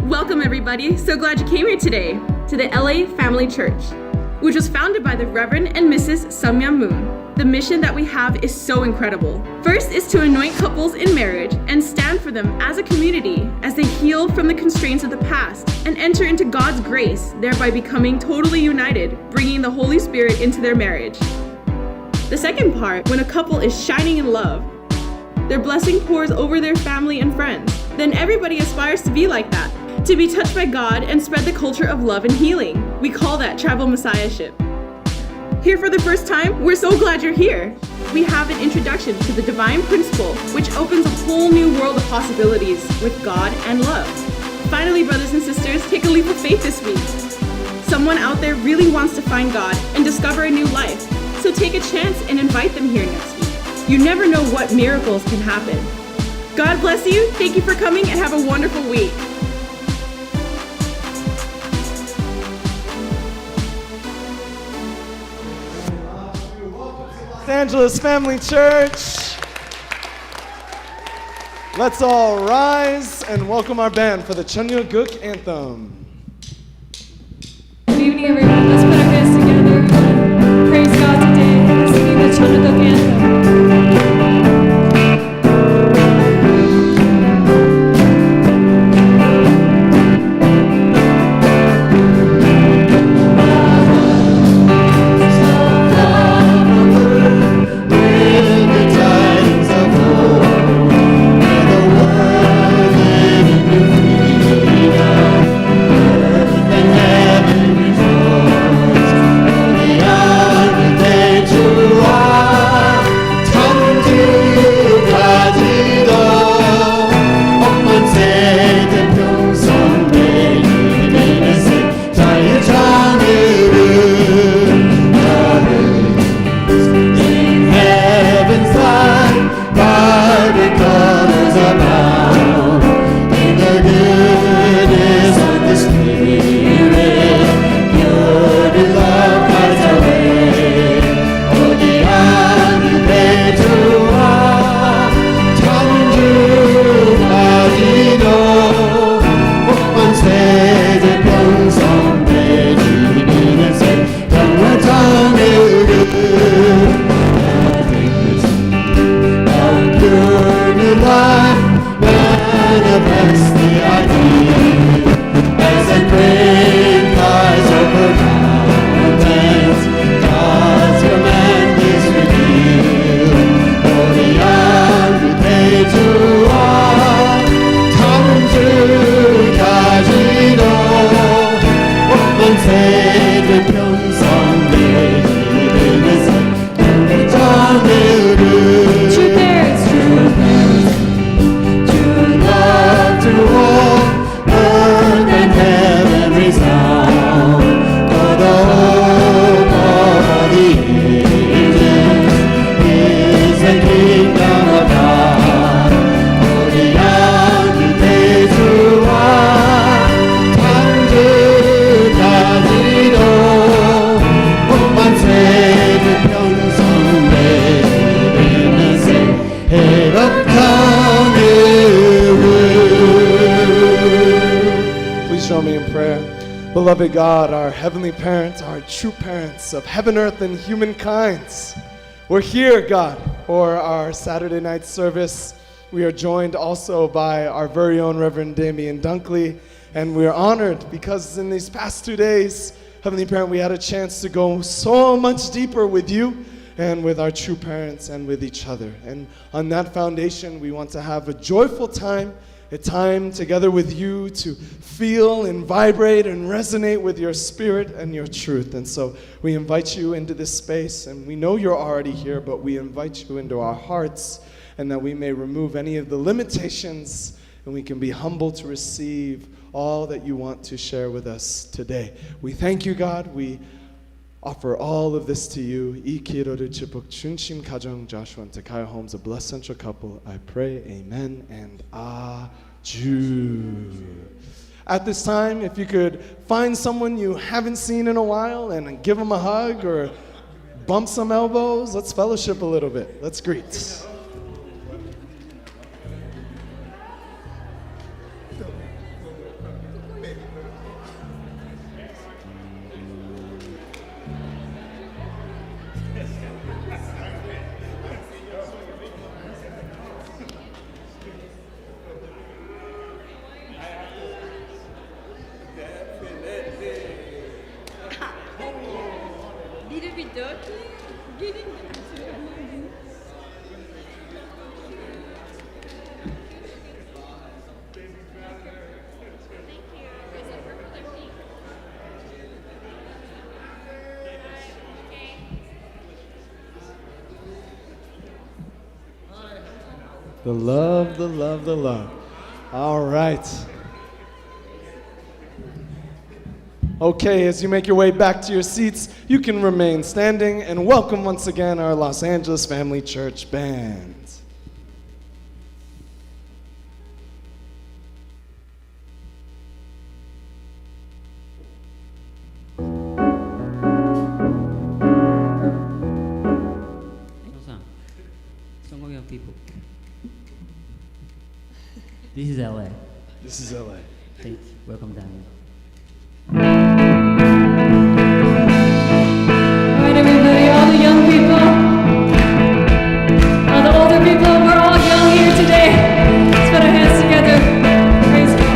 Welcome everybody, so glad you came here today to the LA Family Church, which was founded by the Reverend and Mrs. Sungmyung Moon. The mission that we have is so incredible. First is to anoint couples in marriage and stand for them as a community as they heal from the constraints of the past and enter into God's grace, thereby becoming totally united, bringing the Holy Spirit into their marriage. The second part, when a couple is shining in love, their blessing pours over their family and friends. Then everybody aspires to be like that, to be touched by God and spread the culture of love and healing. We call that tribal messiahship. Here for the first time, we're so glad you're here. We have an introduction to the divine principle, which opens a whole new world of possibilities with God and love. Finally, brothers and sisters, take a leap of faith this week. Someone out there really wants to find God and discover a new life, so take a chance and invite them here next week. You never know what miracles can happen. God bless you, thank you for coming, and have a wonderful week. Los Angeles Family Church. Let's all rise and welcome our band for the Chunyeoguk Anthem. Good evening, everyone. Let's put our hands together and praise God today. We're singing the Chunyeoguk Anthem. Beloved God, our heavenly parents, our true parents of heaven, earth, and humankind. We're here, God, for our Saturday night service. We are joined also by our very own Reverend Damien Dunkley, and we are honored because in these past 2 days, Heavenly Parent, we had a chance to go so much deeper with you and with our true parents and with each other. And on that foundation, we want to have a joyful time, a time together with you to feel and vibrate and resonate with your spirit and your truth. And so we invite you into this space, and we know you're already here, but we invite you into our hearts, and that we may remove any of the limitations, and we can be humble to receive all that you want to share with us today. We thank you, God. We offer all of this to you. 이 기도를 축복 중심 가정 Joshua한테 Kaya Homes, a blessed central couple. I pray, amen and aju. At this time, if you could find someone you haven't seen in a while and give them a hug or bump some elbows, let's fellowship a little bit. Let's greet. little bit dirty. Getting The love, the love, the love. All right. Okay, as you make your way back to your seats, you can remain standing and welcome once again our Los Angeles Family Church Band. Song of Young People. This is LA. This is LA. Thanks. Welcome, Daniel. Alright, everybody, all the young people, all the older people, we're all young here today. Let's put our hands together. Praise God.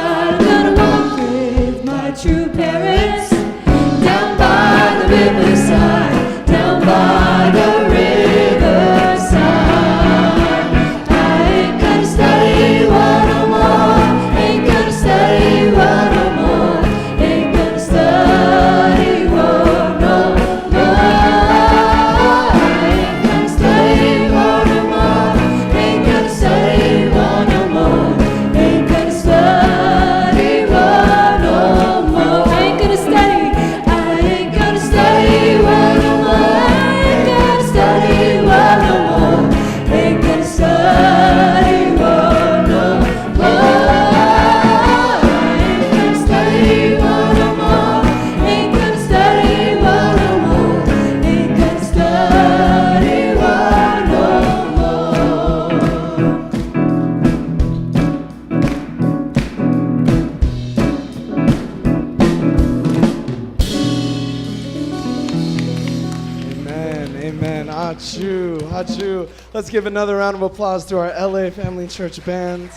I'm gonna walk with my true parents down by the riverside, down by the riverside. I ain't gonna study war no more, ain't gonna study war no more, ain't gonna study war no more. I ain't gonna study war no more, ain't gonna study war no more, ain't gonna study war no more, ain't gonna study, I ain't gonna study war no more, ain't gonna study war no more, ain't gonna study war no more, ain't gonna study war no more, ain't gonna study war no more, ain't gonna study war no more. Amen, amen. Achu, achu. Let's give another round of applause to our LA Family Church band.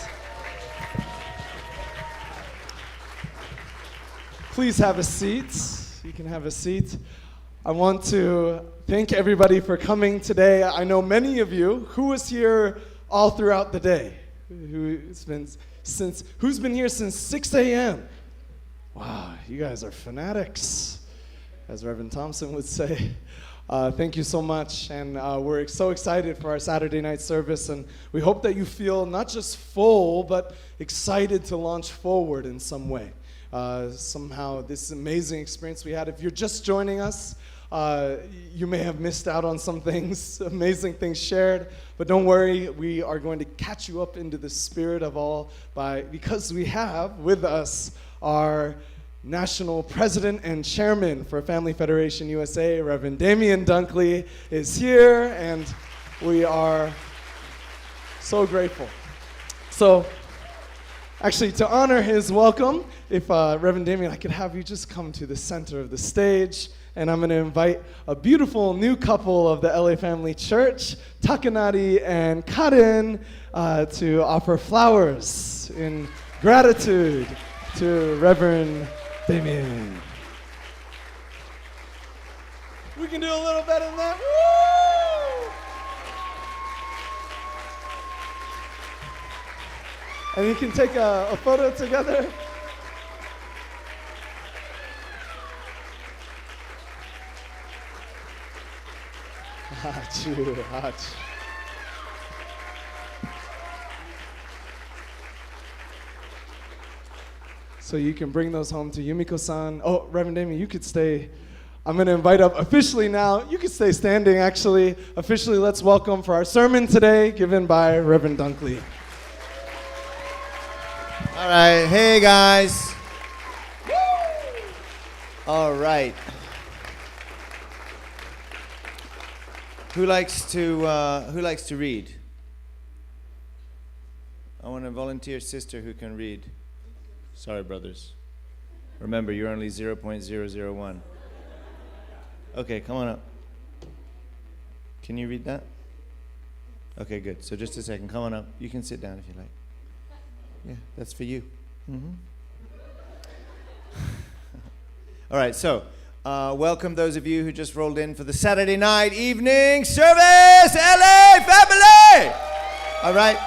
Please have a seat. You can have a seat. I want to thank everybody for coming today. I know many of you who was here all throughout the day. Who's been here since 6 a.m.? Wow, you guys are fanatics, as Reverend Thompson would say. Thank you so much, and we're so excited for our Saturday night service, and we hope that you feel not just full, but excited to launch forward in some way. Somehow, this amazing experience we had. If you're just joining us, you may have missed out on some things, amazing things shared, but don't worry, we are going to catch you up into the spirit of all because we have with us our National President and Chairman for Family Federation USA, Reverend Damian Dunkley, is here, and we are so grateful. So, actually, to honor his welcome, if Reverend Damian, I could have you just come to the center of the stage, and I'm going to invite a beautiful new couple of the LA Family Church, Takanari and Karen, to offer flowers in gratitude to Reverend Damian. We can do a little better than that. Woo! And you can take a photo together. Achoo, achoo. So you can bring those home to Yumiko-san. Oh, Reverend Damian, you could stay. I'm going to invite up officially now. You could stay standing, actually. Officially, let's welcome for our sermon today, given by Reverend Dunkley. All right, hey guys. All right. Who likes to read? I want a volunteer sister who can read. Sorry, brothers. Remember, you're only 0.001. Okay, come on up. Can you read that? Okay, good. So just a second. Come on up. You can sit down if you like. Yeah, that's for you. Mm-hmm. All right, so welcome those of you who just rolled in for the Saturday night evening service, LA family! All right.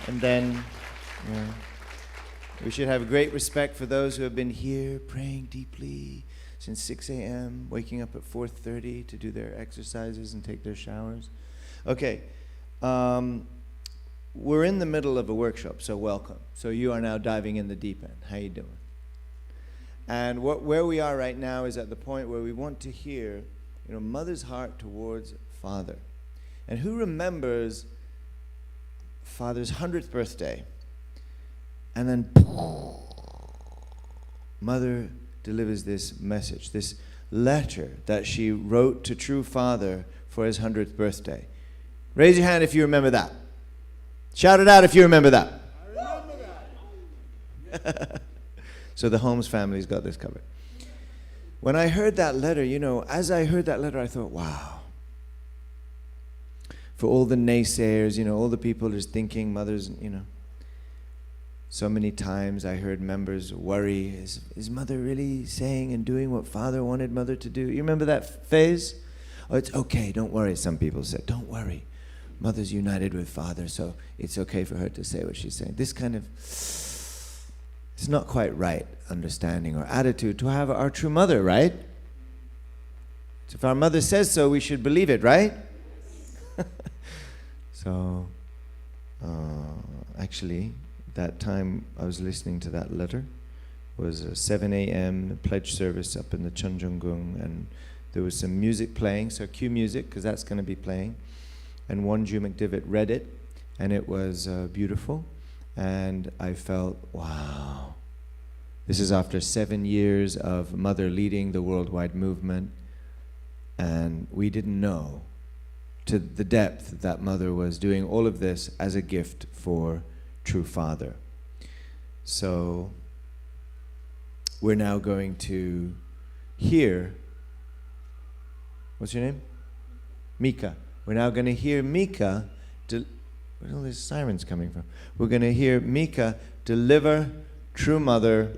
And then, we should have great respect for those who have been here praying deeply since 6 a.m., waking up at 4:30 to do their exercises and take their showers. Okay. We're in the middle of a workshop, so welcome. So you are now diving in the deep end. How you doing? And where we are right now is at the point where we want to hear, mother's heart towards father. And who remembers father's 100th birthday? And then mother delivers this message, this letter that she wrote to true father for his 100th birthday. Raise your hand if you remember that. Shout it out if you remember that. I remember that. So the Holmes family's got this covered. When I heard that letter, as I heard that letter, I thought, wow. For all the naysayers, all the people just thinking mothers, So many times I heard members worry, is mother really saying and doing what father wanted mother to do? You remember that phase? Oh, it's okay, don't worry, some people said. Don't worry. Mother's united with father, so it's okay for her to say what she's saying. This kind of, it's not quite right understanding or attitude to have our true mother, right? So if our mother says so, we should believe it, right? So, actually, that time I was listening to that letter was a 7 a.m. pledge service up in the Chonjonggung, and there was some music playing, so cue music, because that's going to be playing. And Wonju McDivitt read it, and it was beautiful. And I felt, wow, this is after 7 years of Mother leading the worldwide movement, and we didn't know to the depth that Mother was doing all of this as a gift for True Father. So we're now going to hear, what's your name? Mika. We're now going to hear Mika, where are all these sirens coming from? We're going to hear Mika deliver True Mother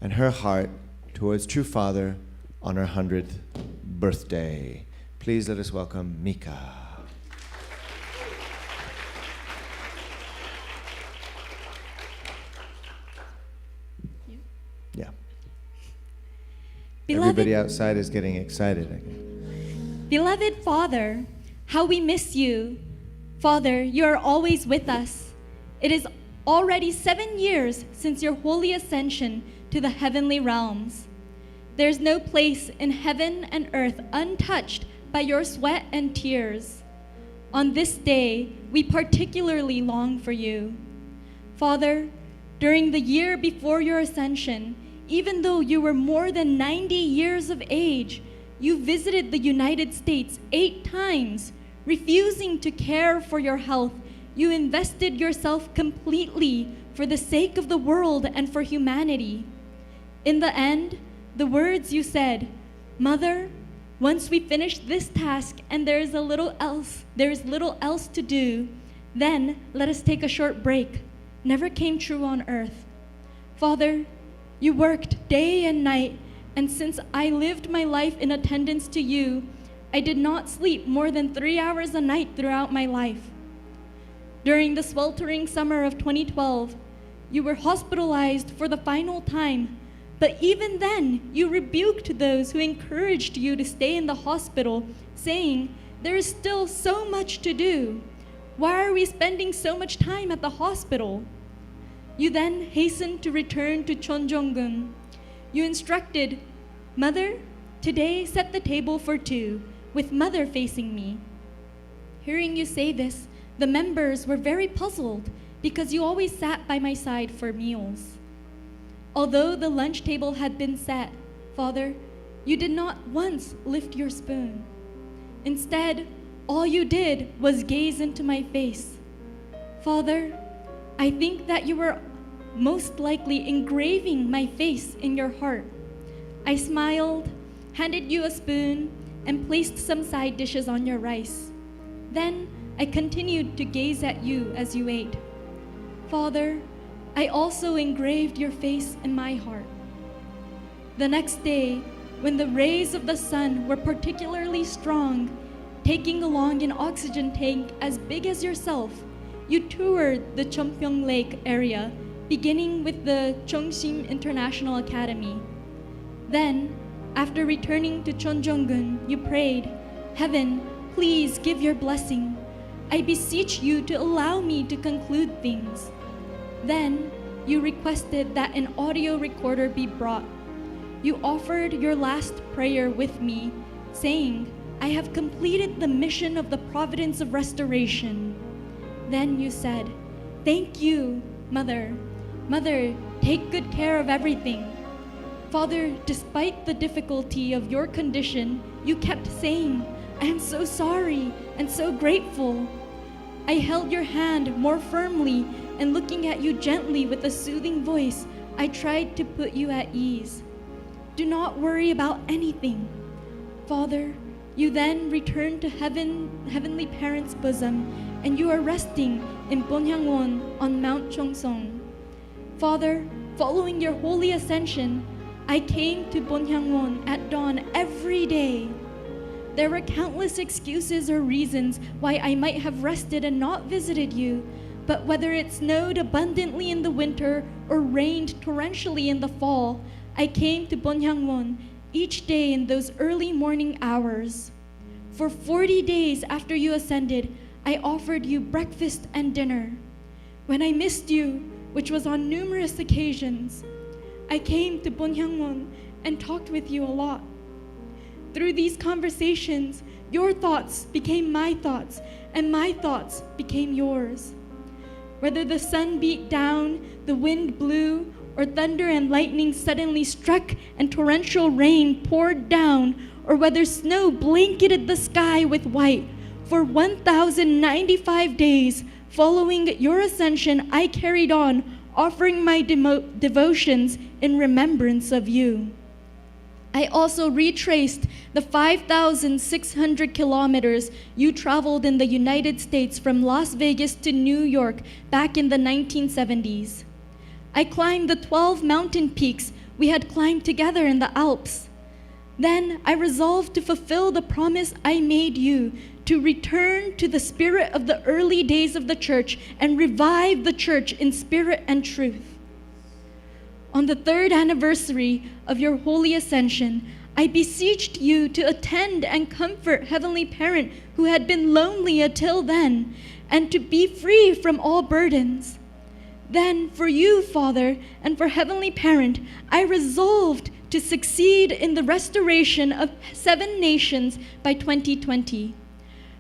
and her heart towards True Father on her 100th birthday. Please let us welcome Mika. Yeah. Everybody outside is getting excited again. Beloved Father, how we miss you. Father, you are always with us. It is already 7 years since your holy ascension to the heavenly realms. There's no place in heaven and earth untouched by your sweat and tears. On this day, we particularly long for you. Father, during the year before your ascension, even though you were more than 90 years of age, you visited the United States 8 times. Refusing to care for your health, you invested yourself completely for the sake of the world and for humanity. In the end, the words you said, "Mother, once we finish this task and there is little else to do, then let us take a short break," never came true on earth. Father, you worked day and night, and since I lived my life in attendance to you, I did not sleep more than 3 hours a night throughout my life. During the sweltering summer of 2012, you were hospitalized for the final time, but even then, you rebuked those who encouraged you to stay in the hospital, saying, "There is still so much to do. Why are we spending so much time at the hospital?" You then hastened to return to Chonjonggung. You instructed, "Mother, today set the table for 2, with Mother facing me." Hearing you say this, the members were very puzzled because you always sat by my side for meals. Although the lunch table had been set, Father, you did not once lift your spoon. Instead, all you did was gaze into my face. Father, I think that you were most likely engraving my face in your heart. I smiled, handed you a spoon, and placed some side dishes on your rice. Then I continued to gaze at you as you ate. Father, I also engraved your face in my heart. The next day, when the rays of the sun were particularly strong, taking along an oxygen tank as big as yourself, you toured the Cheongpyeong Lake area, beginning with the Chongsim International Academy. Then, after returning to Chonjonggun, you prayed, "Heaven, please give your blessing. I beseech you to allow me to conclude things." Then, you requested that an audio recorder be brought. You offered your last prayer with me, saying, "I have completed the mission of the providence of restoration." Then you said, "Thank you, Mother. Mother, take good care of everything." Father, despite the difficulty of your condition, you kept saying, "I am so sorry and so grateful." I held your hand more firmly, and looking at you gently with a soothing voice, I tried to put you at ease. Do not worry about anything. Father, you then returned to Heavenly Parent's bosom, and you are resting in Bonhyangwon on Mount Chongsong. Father, following your holy ascension, I came to Bonhyangwon at dawn every day. There were countless excuses or reasons why I might have rested and not visited you, but whether it snowed abundantly in the winter or rained torrentially in the fall, I came to Bonhyangwon each day in those early morning hours. For 40 days after you ascended, I offered you breakfast and dinner. When I missed you, which was on numerous occasions, I came to Bonhyangwon and talked with you a lot. Through these conversations, your thoughts became my thoughts, and my thoughts became yours. Whether the sun beat down, the wind blew, or thunder and lightning suddenly struck and torrential rain poured down, or whether snow blanketed the sky with white, for 1,095 days following your ascension, I carried on offering my devotions in remembrance of you. I also retraced the 5,600 kilometers you traveled in the United States from Las Vegas to New York back in the 1970s. I climbed the 12 mountain peaks we had climbed together in the Alps. Then I resolved to fulfill the promise I made you to return to the spirit of the early days of the church and revive the church in spirit and truth. On the 3rd anniversary of your holy ascension, I beseeched you to attend and comfort Heavenly Parent who had been lonely until then, and to be free from all burdens. Then for you, Father, and for Heavenly Parent, I resolved to succeed in the restoration of 7 nations by 2020.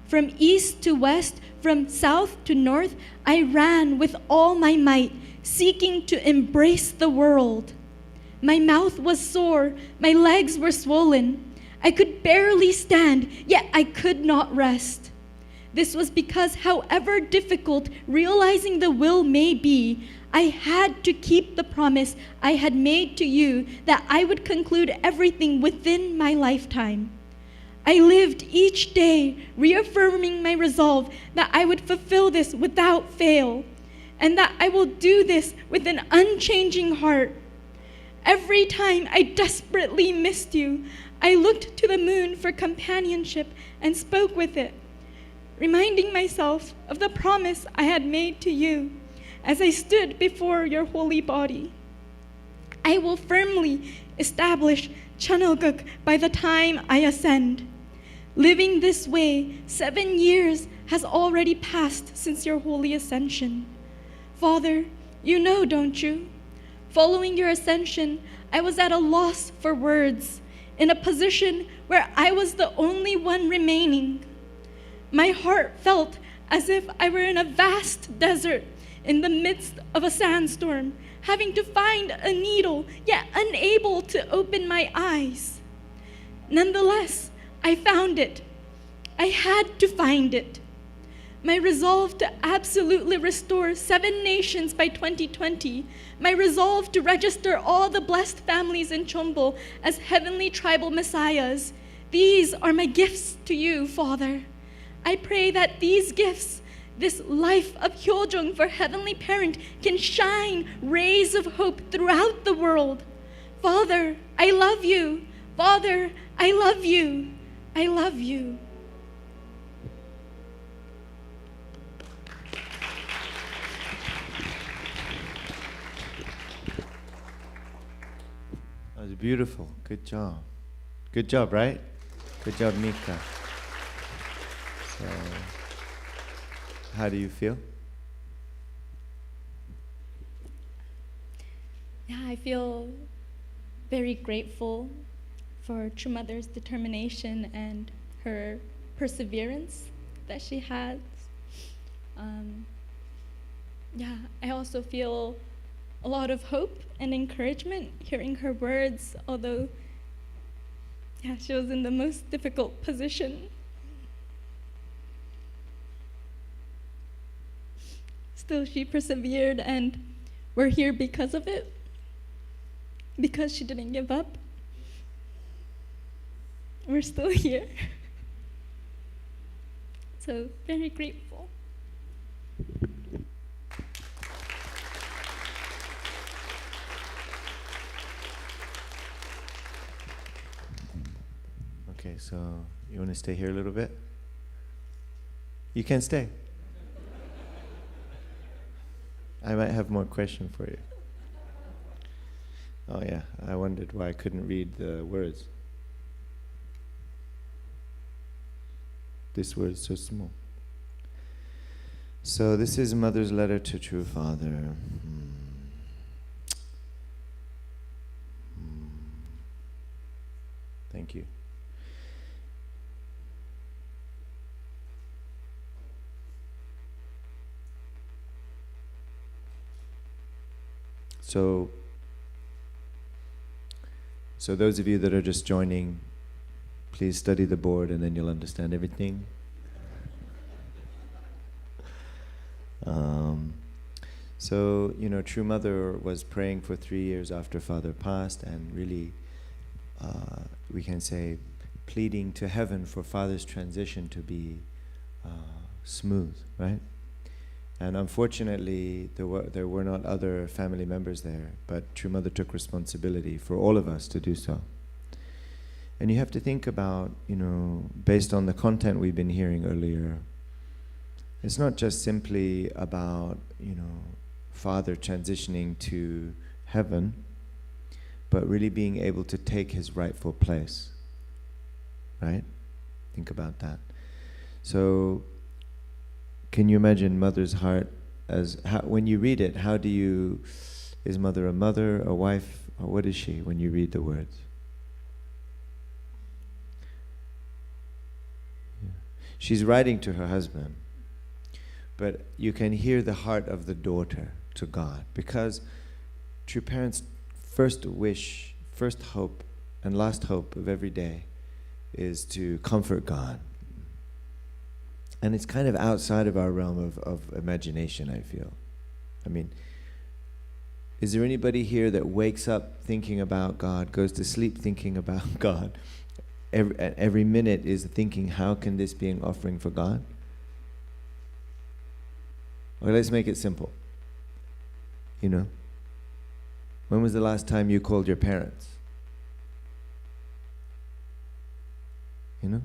From east to west, from south to north, I ran with all my might, seeking to embrace the world. My mouth was sore, my legs were swollen. I could barely stand, yet I could not rest. This was because, however difficult realizing the will may be, I had to keep the promise I had made to you that I would conclude everything within my lifetime. I lived each day reaffirming my resolve that I would fulfill this without fail, and that I will do this with an unchanging heart. Every time I desperately missed you, I looked to the moon for companionship and spoke with it, reminding myself of the promise I had made to you as I stood before your holy body. I will firmly establish Chanoguk by the time I ascend. Living this way, 7 years has already passed since your holy ascension. Father, you know, don't you? Following your ascension, I was at a loss for words, in a position where I was the only one remaining. My heart felt as if I were in a vast desert in the midst of a sandstorm, having to find a needle, yet unable to open my eyes. Nonetheless, I found it. I had to find it. My resolve to absolutely restore 7 nations by 2020, my resolve to register all the blessed families in Chombo as heavenly tribal messiahs, these are my gifts to you, Father. I pray that these gifts, this life of Hyojong for Heavenly Parent, can shine rays of hope throughout the world. Father, I love you. Father, I love you. I love you. That was beautiful. Good job. Good job, right? Good job, Mika. So, how do you feel? Yeah, I feel very grateful for True Mother's determination and her perseverance that she has. I also feel a lot of hope and encouragement hearing her words, although she was in the most difficult position. Still, she persevered, and we're here because of it, because she didn't give up. We're still here. So, very grateful. Okay, so you want to stay here a little bit? You can stay. I might have more question for you. Oh yeah, I wondered why I couldn't read the words. This word is so small. So this is Mother's letter to True Father. Thank you. So those of you that are just joining, please study the board and then you'll understand everything. So, True Mother was praying for 3 years after Father passed, and really, we can say, pleading to heaven for Father's transition to be smooth, right? And unfortunately, there were not other family members there, but True Mother took responsibility for all of us to do so. And you have to think about, based on the content we've been hearing earlier, it's not just simply about, Father transitioning to heaven, but really being able to take his rightful place, right? Think about that. So, can you imagine Mother's heart when you read it, is Mother a mother, a wife, or what is she when you read the words? Yeah. She's writing to her husband, but you can hear the heart of the daughter to God, because true parents' first wish, first hope, and last hope of every day is to comfort God. And it's kind of outside of our realm of imagination, I feel. I mean, is there anybody here that wakes up thinking about God, goes to sleep thinking about God, every minute is thinking, how can this be an offering for God? Okay, let's make it simple. When was the last time you called your parents? Yeah.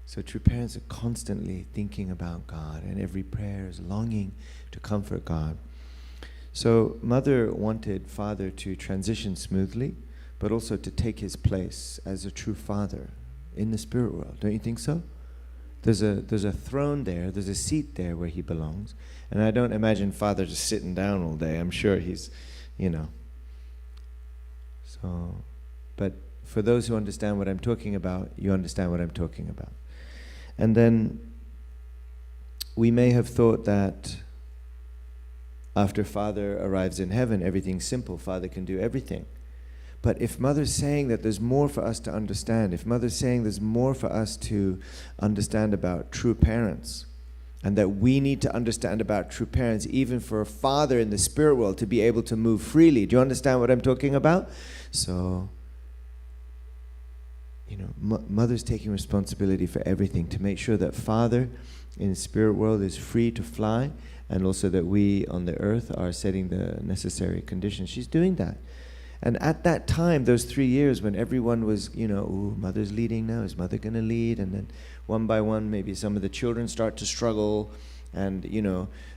So true parents are constantly thinking about God, and every prayer is longing to comfort God. So Mother wanted Father to transition smoothly, but also to take his place as a true father in the spirit world. Don't you think so? There's a throne there, there's a seat there where he belongs. And I don't imagine Father just sitting down all day. I'm sure he's, So, but for those who understand what I'm talking about, you understand what I'm talking about. And then we may have thought that after Father arrives in heaven, everything's simple. Father can do everything. But if Mother's saying that there's more for us to understand, if Mother's saying there's more for us to understand about true parents, and that we need to understand about true parents, even for a father in the spirit world to be able to move freely. Do you understand what I'm talking about? So, Mother's taking responsibility for everything to make sure that Father in the spirit world is free to fly, and also that we on the earth are setting the necessary conditions. She's doing that. And at that time, those 3 years when everyone was, ooh, Mother's leading now, is Mother going to lead? And then one by one, maybe some of the children start to struggle. And,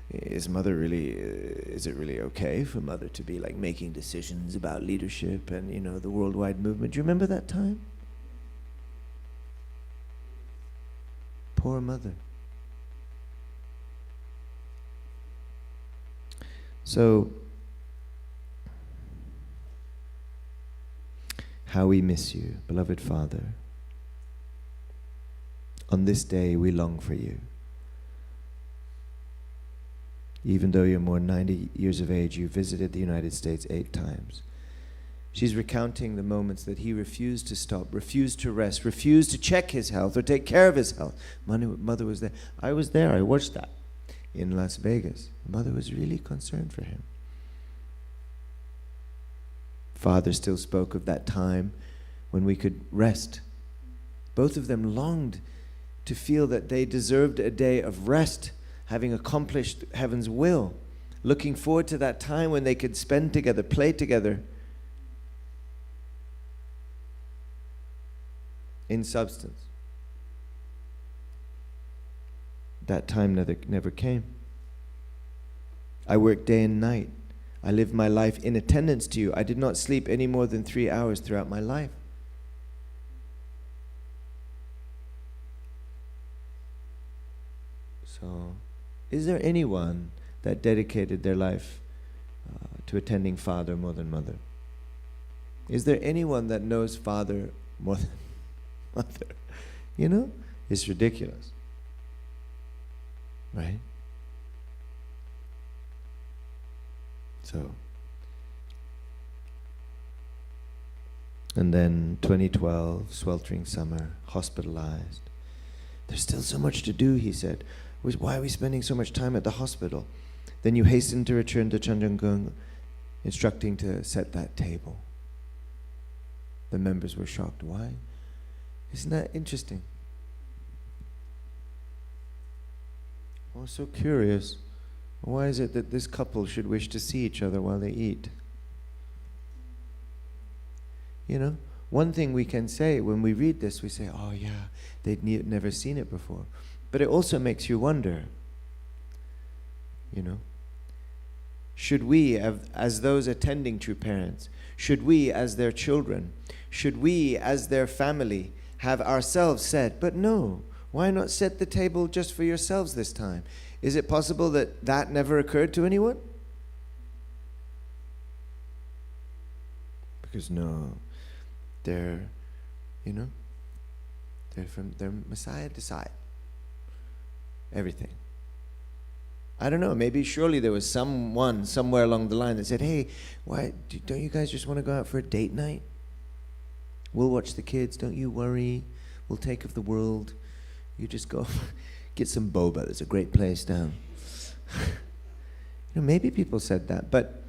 is it really okay for Mother to be like making decisions about leadership and, the worldwide movement? Do you remember that time? Poor Mother. So, how we miss you, beloved Father. On this day, we long for you. Even though you're more than 90 years of age, you visited the United States 8 times. She's recounting the moments that he refused to stop, refused to rest, refused to check his health or take care of his health. Mother was there. I was there. I watched that in Las Vegas. Mother was really concerned for him. Father still spoke of that time when we could rest. Both of them longed to feel that they deserved a day of rest, having accomplished heaven's will, looking forward to that time when they could spend together, play together. in substance. That time never came. I worked day and night. I lived my life in attendance to you. I did not sleep any more than 3 hours throughout my life. So, is there anyone that dedicated their life to attending Father more than Mother? Is there anyone that knows Father more than Mother? You know, it's ridiculous. Right? So, and then 2012, sweltering summer, hospitalized. There's still so much to do, he said. Why are we spending so much time at the hospital? Then you hasten to return to Chanjangung, instructing to set that table. The members were shocked. Why? Isn't that interesting? I was so curious. Why is it that this couple should wish to see each other while they eat? You know, one thing we can say when we read this, we say, oh yeah, they'd never seen it before. But it also makes you wonder, you know, should we, as those attending true parents, should we as their children, should we as their family have ourselves said, but no, why not set the table just for yourselves this time? Is it possible that that never occurred to anyone? Because no, they're from their Messiah decide everything. I don't know, maybe surely there was someone somewhere along the line that said, hey, why don't you guys just want to go out for a date night? We'll watch the kids, don't you worry. We'll take of the world. You just go get some boba. There's a great place down. Maybe people said that, but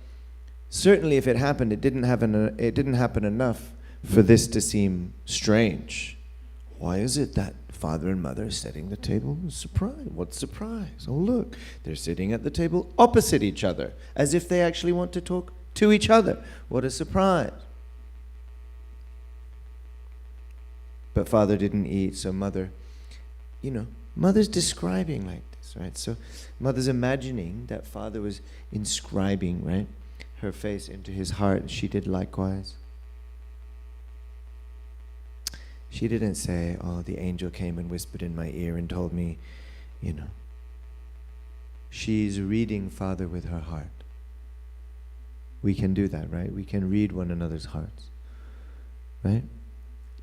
certainly if it happened, it didn't happen enough for this to seem strange. Why is it that father and mother are setting the table? Surprise. What surprise? Oh, look, they're sitting at the table opposite each other, as if they actually want to talk to each other. What a surprise. But father didn't eat, so mother, mother's describing like this, right? So mother's imagining that father was inscribing, right, her face into his heart, and she did likewise. She didn't say, oh, the angel came and whispered in my ear and told me, She's reading Father with her heart. We can do that, right? We can read one another's hearts, right?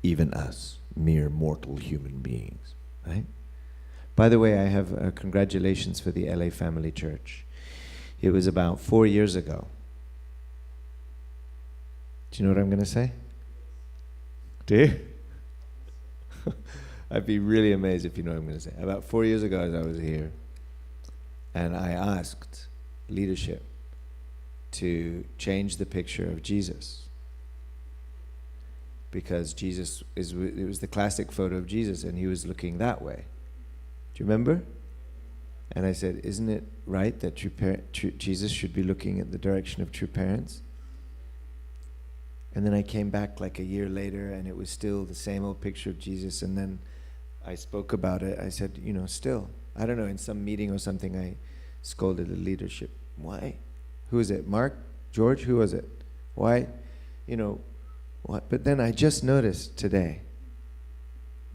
Even us, mere mortal human beings, right? By the way, I have congratulations for the LA Family Church. It was about 4 years ago. Do you know what I'm going to say? Do you? I'd be really amazed if you know what I'm going to say. About 4 years ago, as I was here, and I asked leadership to change the picture of Jesus, because it was the classic photo of Jesus, and he was looking that way. Do you remember? And I said, isn't it right that Jesus should be looking at the direction of true parents? And then I came back like a year later, and it was still the same old picture of Jesus. And then I spoke about it. I said, still, I don't know, in some meeting or something, I scolded the leadership. Why? Who is it? Mark? George? Who was it? Why? What? But then I just noticed today,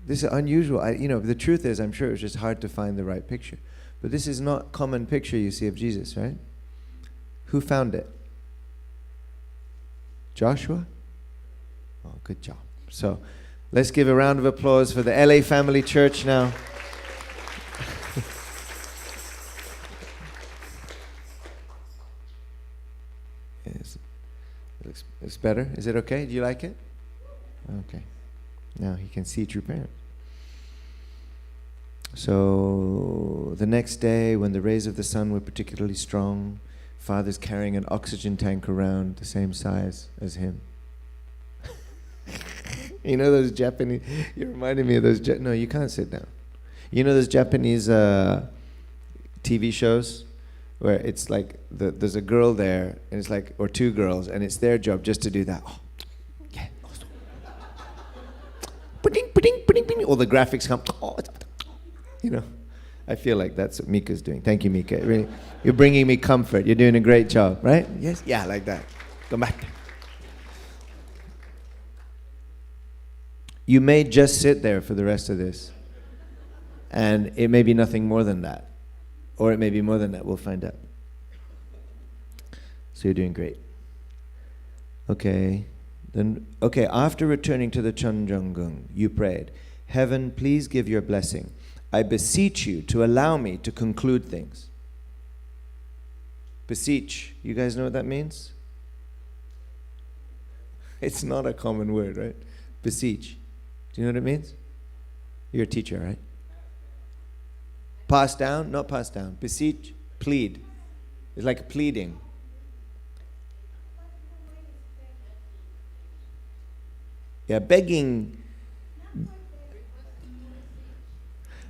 this is unusual. The truth is, I'm sure it was just hard to find the right picture. But this is not common picture you see of Jesus, right? Who found it? Joshua? Oh, good job. So let's give a round of applause for the LA Family Church now. It's better. Is it okay? Do you like it? Okay. Now he can see true parents. So the next day, when the rays of the sun were particularly strong, Father's carrying an oxygen tank around the same size as him. Those Japanese, you reminded me of those, no, you can't sit down. Those Japanese TV shows where it's like there's a girl there, and it's like, or two girls, and it's their job just to do that. Oh, yeah. Pudding, pudding, all the graphics come. You know, I feel like that's what Mika's doing. Thank you, Mika. Really, you're bringing me comfort. You're doing a great job, right? Yes? Yeah, like that. Go back. You may just sit there for the rest of this. And it may be nothing more than that. Or it may be more than that. We'll find out. So you're doing great. Okay. After returning to the Chonjonggung, you prayed, Heaven, please give your blessing. I beseech you to allow me to conclude things. Beseech. You guys know what that means? It's not a common word, right? Beseech. Do you know what it means? You're a teacher, right? Pass down? Not pass down. Beseech, plead. It's like pleading. Yeah, begging.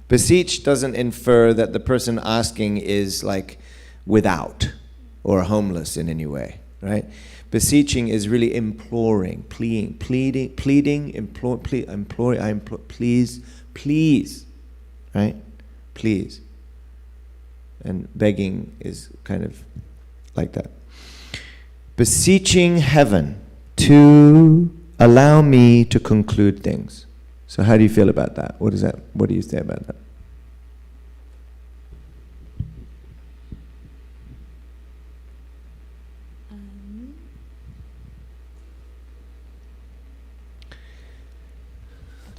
Beseech doesn't infer that the person asking is like without or homeless in any way, right? Beseeching is really imploring, pleading, please, right? Please. And begging is kind of like that. Beseeching heaven to allow me to conclude things. So how do you feel about that? What do you say about that?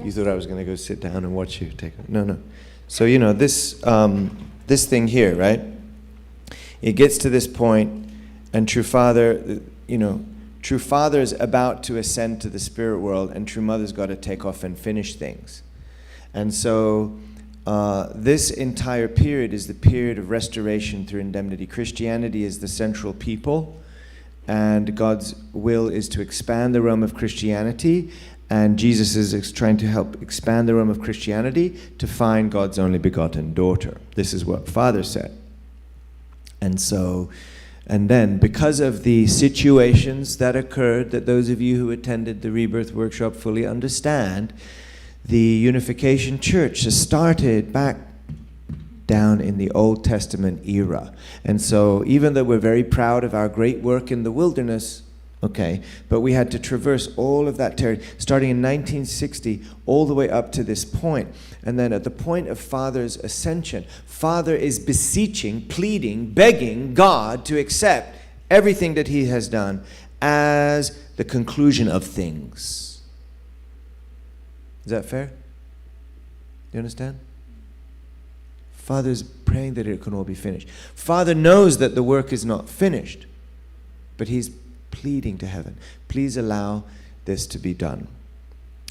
You thought I was going to go sit down and watch you take it. No. So, this thing here, right? It gets to this point, and True Father, True Father's about to ascend to the spirit world, and True Mother's got to take off and finish things. And so, this entire period is the period of restoration through indemnity. Christianity is the central people, and God's will is to expand the realm of Christianity. And Jesus is trying to help expand the realm of Christianity to find God's only begotten daughter. This is what Father said. And then because of the situations that occurred, that those of you who attended the Rebirth Workshop fully understand, the Unification Church has started back down in the Old Testament era. And so even though we're very proud of our great work in the wilderness, but we had to traverse all of that territory, starting in 1960, all the way up to this point. And then at the point of Father's ascension, Father is beseeching, pleading, begging God to accept everything that he has done as the conclusion of things. Is that fair? Do you understand? Father's praying that it can all be finished. Father knows that the work is not finished, but he's pleading to heaven, please allow this to be done.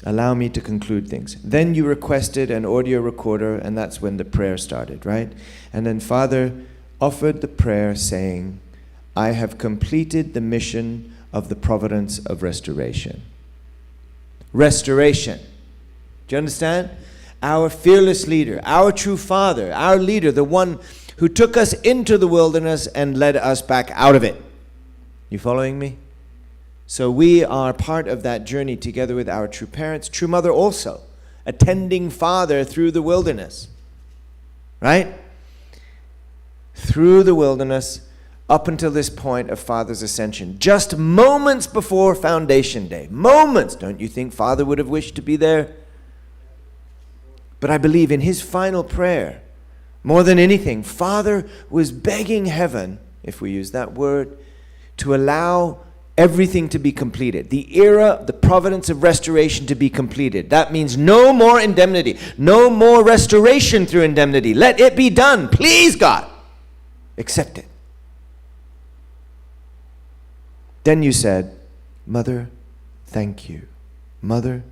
Allow me to conclude things. Then you requested an audio recorder, and that's when the prayer started, right? And then Father offered the prayer saying, I have completed the mission of the providence of restoration. Restoration. Do you understand? Our fearless leader, our true Father, our leader, the one who took us into the wilderness and led us back out of it. You following me? So we are part of that journey together with our true parents, True Mother also, attending Father through the wilderness. Right? Through the wilderness up until this point of Father's ascension. Just moments before Foundation Day. Moments! Don't you think Father would have wished to be there? But I believe in his final prayer, more than anything, Father was begging heaven, if we use that word, to allow everything to be completed. The era, the providence of restoration to be completed. That means no more indemnity. No more restoration through indemnity. Let it be done. Please, God. Accept it. Then you said, Mother, thank you. Mother,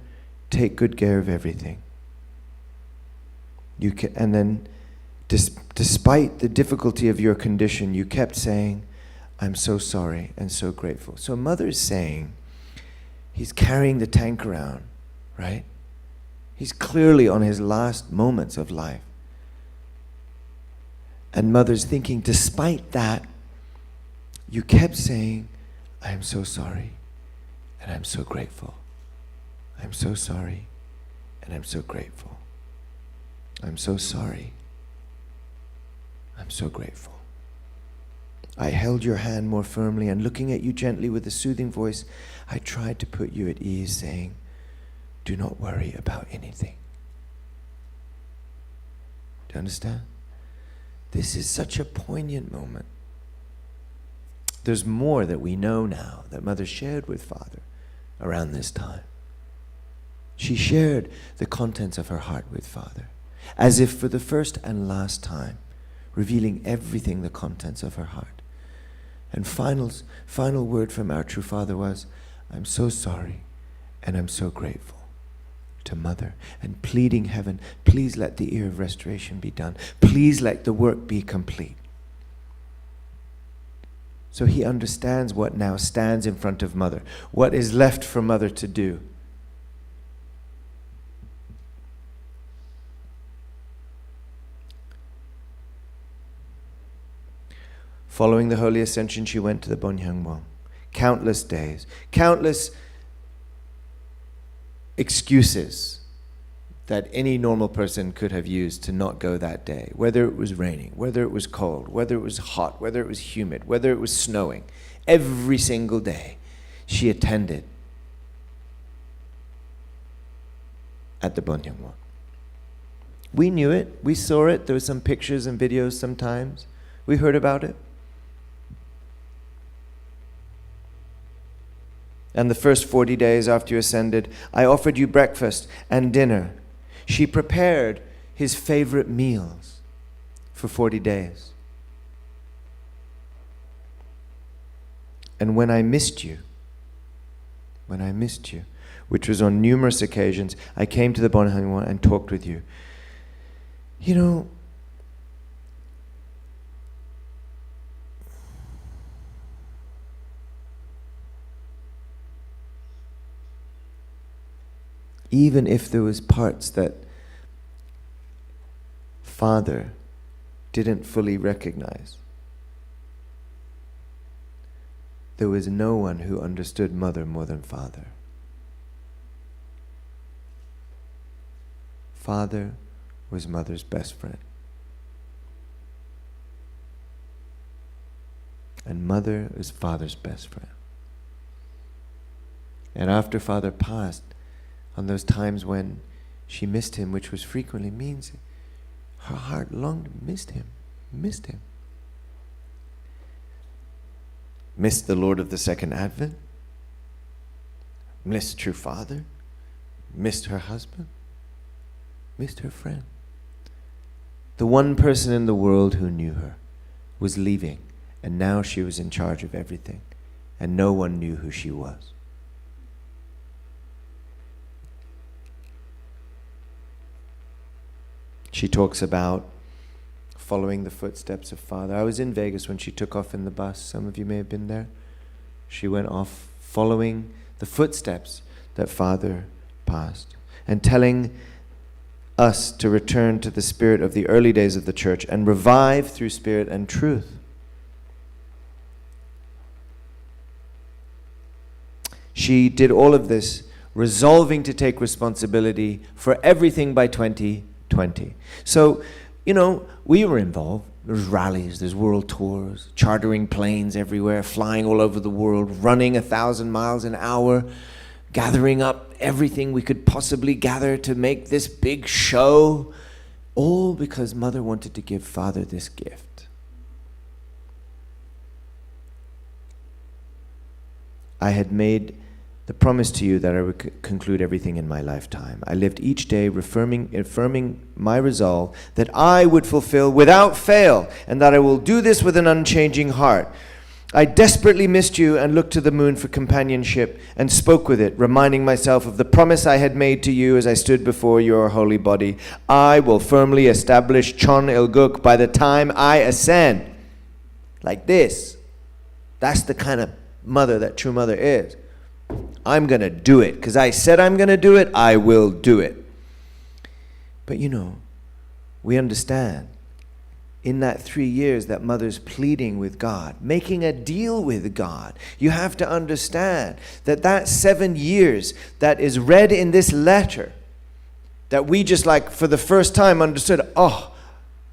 take good care of everything. And then, despite the difficulty of your condition, you kept saying, I'm so sorry and so grateful. So Mother's saying, he's carrying the tank around, right? He's clearly on his last moments of life. And Mother's thinking, despite that, you kept saying, I am so sorry and I'm so grateful. I'm so sorry And I'm so grateful. I'm so sorry. I'm so grateful. I held your hand more firmly, and looking at you gently with a soothing voice, I tried to put you at ease, saying, do not worry about anything. Do you understand? This is such a poignant moment. There's more that we know now that Mother shared with Father around this time. She shared the contents of her heart with Father, as if for the first and last time, revealing everything, the contents of her heart. And final word from our true Father was, I'm so sorry and I'm so grateful, to Mother, and pleading heaven, please let the ear of restoration be done. Please let the work be complete. So he understands what now stands in front of Mother, what is left for Mother to do. Following the Holy Ascension, she went to the Bonyangwang. Countless days, countless excuses that any normal person could have used to not go that day, whether it was raining, whether it was cold, whether it was hot, whether it was humid, whether it was snowing. Every single day she attended at the Bonyangwang. We knew it, we saw it, there were some pictures and videos sometimes. We heard about it. And the first 40 days after you ascended, I offered you breakfast and dinner. She prepared his favorite meals for 40 days. And when I missed you, which was on numerous occasions, I came to the Bonyangwang and talked with you. You know, even if there was parts that Father didn't fully recognize, there was no one who understood Mother more than Father. Father was Mother's best friend. And Mother was Father's best friend. And after Father passed, on those times when she missed him, which was frequently, means her heart longed, missed him. Missed the Lord of the Second Advent, missed true Father, missed her husband, missed her friend. The one person in the world who knew her was leaving, and now she was in charge of everything, and no one knew who she was. She talks about following the footsteps of Father. I was in Vegas when she took off in the bus. Some of you may have been there. She went off following the footsteps that Father passed and telling us to return to the spirit of the early days of the church and revive through spirit and truth. She did all of this, resolving to take responsibility for everything by 2020. So, you know, we were involved. There's rallies, there's world tours, chartering planes everywhere, flying all over the world, running 1,000 miles an hour, gathering up everything we could possibly gather to make this big show, all because Mother wanted to give Father this gift. I had made the promise to you that I would conclude everything in my lifetime. I lived each day affirming my resolve that I would fulfill without fail, and that I will do this with an unchanging heart. I desperately missed you and looked to the moon for companionship and spoke with it, reminding myself of the promise I had made to you as I stood before your holy body. I will firmly establish Chon Ilguk by the time I ascend. Like this. That's the kind of mother that true mother is. I'm going to do it. Because I said I'm going to do it, I will do it. But you know, we understand in that 3 years that Mother's pleading with God, making a deal with God. You have to understand that 7 years that is read in this letter that we just like for the first time understood, oh,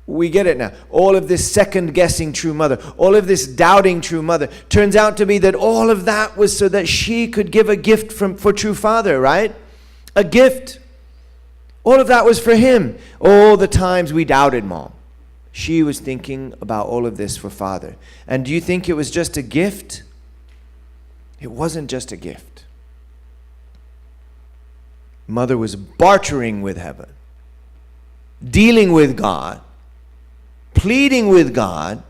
we get it now. All of this second guessing true mother, all of this doubting true mother, turns out to be that all of that was so that she could give a gift for true father, right? A gift. All of that was for him. All the times we doubted mom, she was thinking about all of this for father. And do you think it was just a gift? It wasn't just a gift. Mother was bartering with heaven, dealing with God, pleading with God,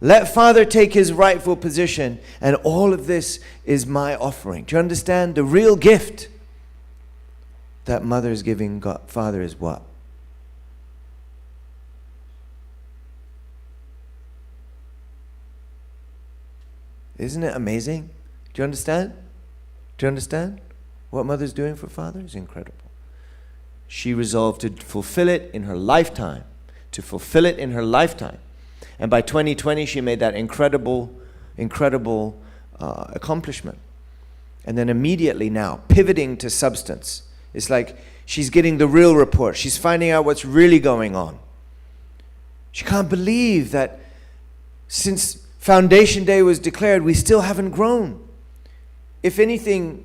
let Father take his rightful position, and all of this is my offering. Do you understand? The real gift that mother is giving God, Father is what? Isn't it amazing? Do you understand? Do you understand? What mother's doing for Father is incredible. She resolved to fulfill it in her lifetime. To fulfill it in her lifetime. And by 2020, she made that incredible accomplishment. And then immediately now, pivoting to substance. It's like she's getting the real report. She's finding out what's really going on. She can't believe that since Foundation Day was declared, we still haven't grown. If anything,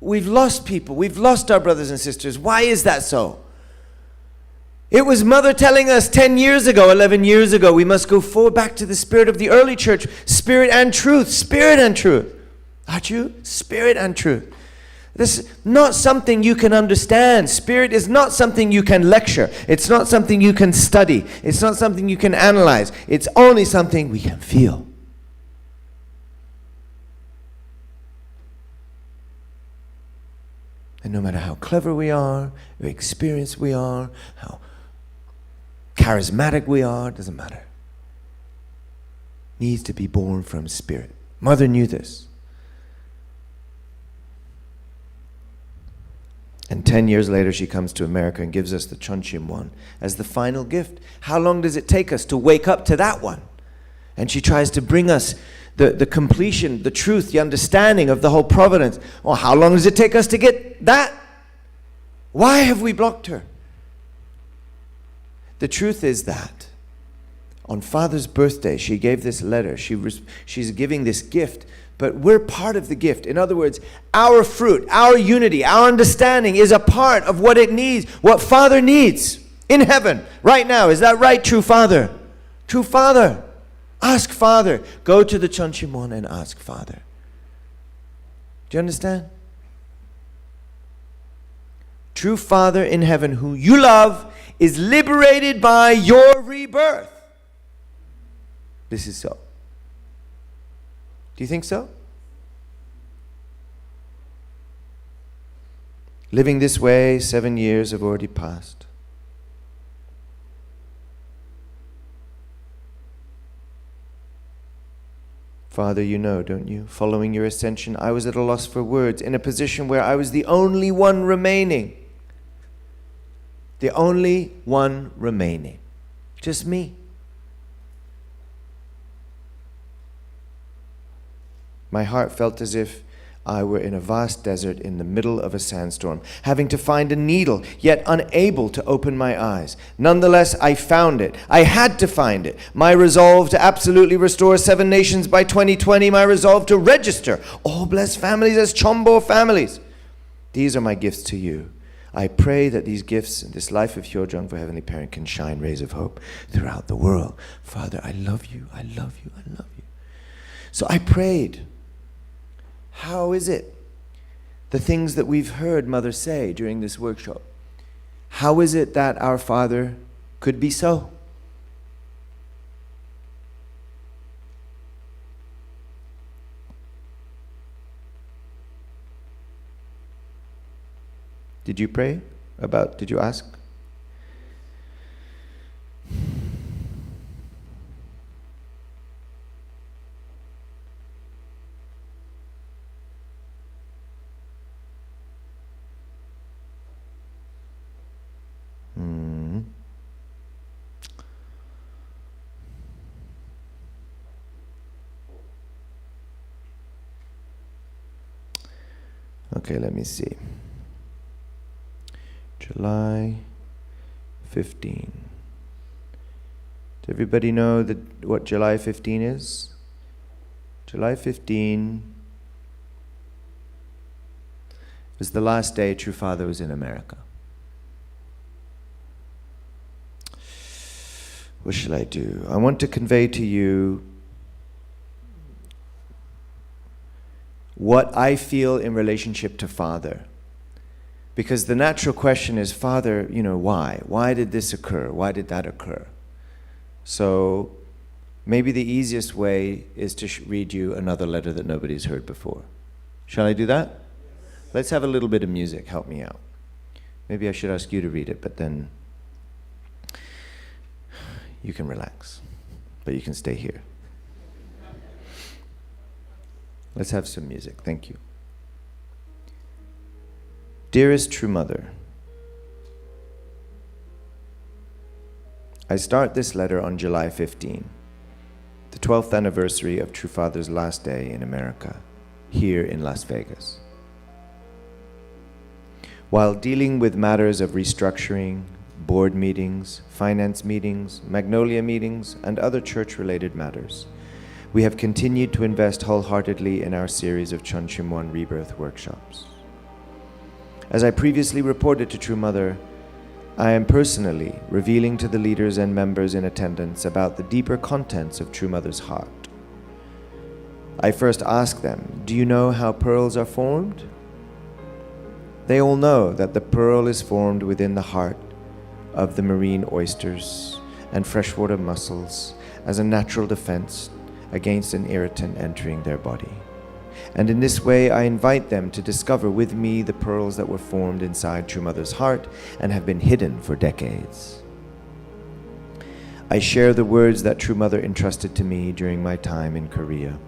we've lost people. We've lost our brothers and sisters. Why is that so? It was Mother telling us 10 years ago, 11 years ago, we must go forward back to the spirit of the early church. Spirit and truth. Spirit and truth. Aren't you? Spirit and truth. This is not something you can understand. Spirit is not something you can lecture. It's not something you can study. It's not something you can analyze. It's only something we can feel. And no matter how clever we are, how experienced we are, how charismatic we are, doesn't matter. Needs to be born from spirit. Mother knew this. And 10 years later, she comes to America and gives us the Chonchim one as the final gift. How long does it take us to wake up to that one? And she tries to bring us the completion, the truth, the understanding of the whole providence. Well, how long does it take us to get that? Why have we blocked her? The truth is that on Father's birthday, she gave this letter. She's giving this gift, but we're part of the gift. In other words, our fruit, our unity, our understanding is a part of what it needs, what Father needs in heaven right now. Is that right, true Father? True Father. Ask Father. Go to the Chonchimon and ask Father. Do you understand? True Father in heaven, who you love, is liberated by your rebirth. This is so. Do you think so? Living this way, 7 years have already passed. Father, you know, don't you? Following your ascension, I was at a loss for words, in a position where I was the only one remaining. The only one remaining. Just me. My heart felt as if I were in a vast desert in the middle of a sandstorm, having to find a needle, yet unable to open my eyes. Nonetheless, I found it. I had to find it. My resolve to absolutely restore 7 nations by 2020, my resolve to register all blessed families as Chombo families. These are my gifts to you. I pray that these gifts and this life of Hyojung for Heavenly Parent can shine rays of hope throughout the world. Father, I love you, I love you, I love you. So I prayed. How is it? The things that we've heard Mother say during this workshop. How is it that our Father could be so? Did you pray about, did you ask? Okay, let me see. July 15. Does everybody know what July 15 is? July 15 was the last day True Father was in America. What shall I do? I want to convey to you what I feel in relationship to Father. Because the natural question is, Father, why? Why did this occur? Why did that occur? So maybe the easiest way is to read you another letter that nobody's heard before. Shall I do that? Let's have a little bit of music. Help me out. Maybe I should ask you to read it, but then you can relax. But you can stay here. Let's have some music. Thank you. Dearest True Mother, I start this letter on July 15, the 12th anniversary of True Father's last day in America, here in Las Vegas. While dealing with matters of restructuring, board meetings, finance meetings, Magnolia meetings, and other church-related matters, we have continued to invest wholeheartedly in our series of Chonchimwon Rebirth workshops. As I previously reported to True Mother, I am personally revealing to the leaders and members in attendance about the deeper contents of True Mother's heart. I first ask them, do you know how pearls are formed? They all know that the pearl is formed within the heart of the marine oysters and freshwater mussels as a natural defense against an irritant entering their body. And in this way, I invite them to discover with me the pearls that were formed inside True Mother's heart and have been hidden for decades. I share the words that True Mother entrusted to me during my time in Korea.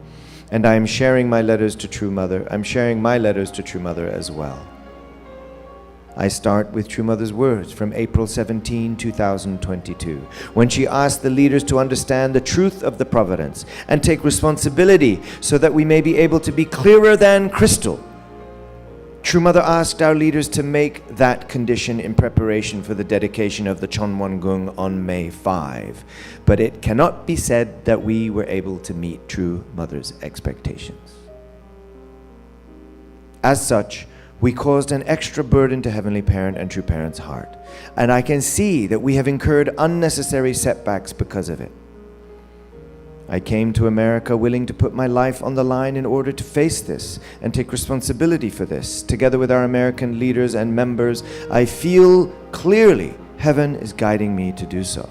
And I am sharing my letters to True Mother. I'm sharing my letters to True Mother as well. I start with True Mother's words from April 17, 2022, when she asked the leaders to understand the truth of the providence and take responsibility so that we may be able to be clearer than crystal. True Mother asked our leaders to make that condition in preparation for the dedication of the Chonwon-gung on May 5, but it cannot be said that we were able to meet True Mother's expectations. As such, we caused an extra burden to Heavenly Parent and True Parent's heart, and I can see that we have incurred unnecessary setbacks because of it. I came to America willing to put my life on the line in order to face this and take responsibility for this. Together with our American leaders and members, I feel clearly heaven is guiding me to do so.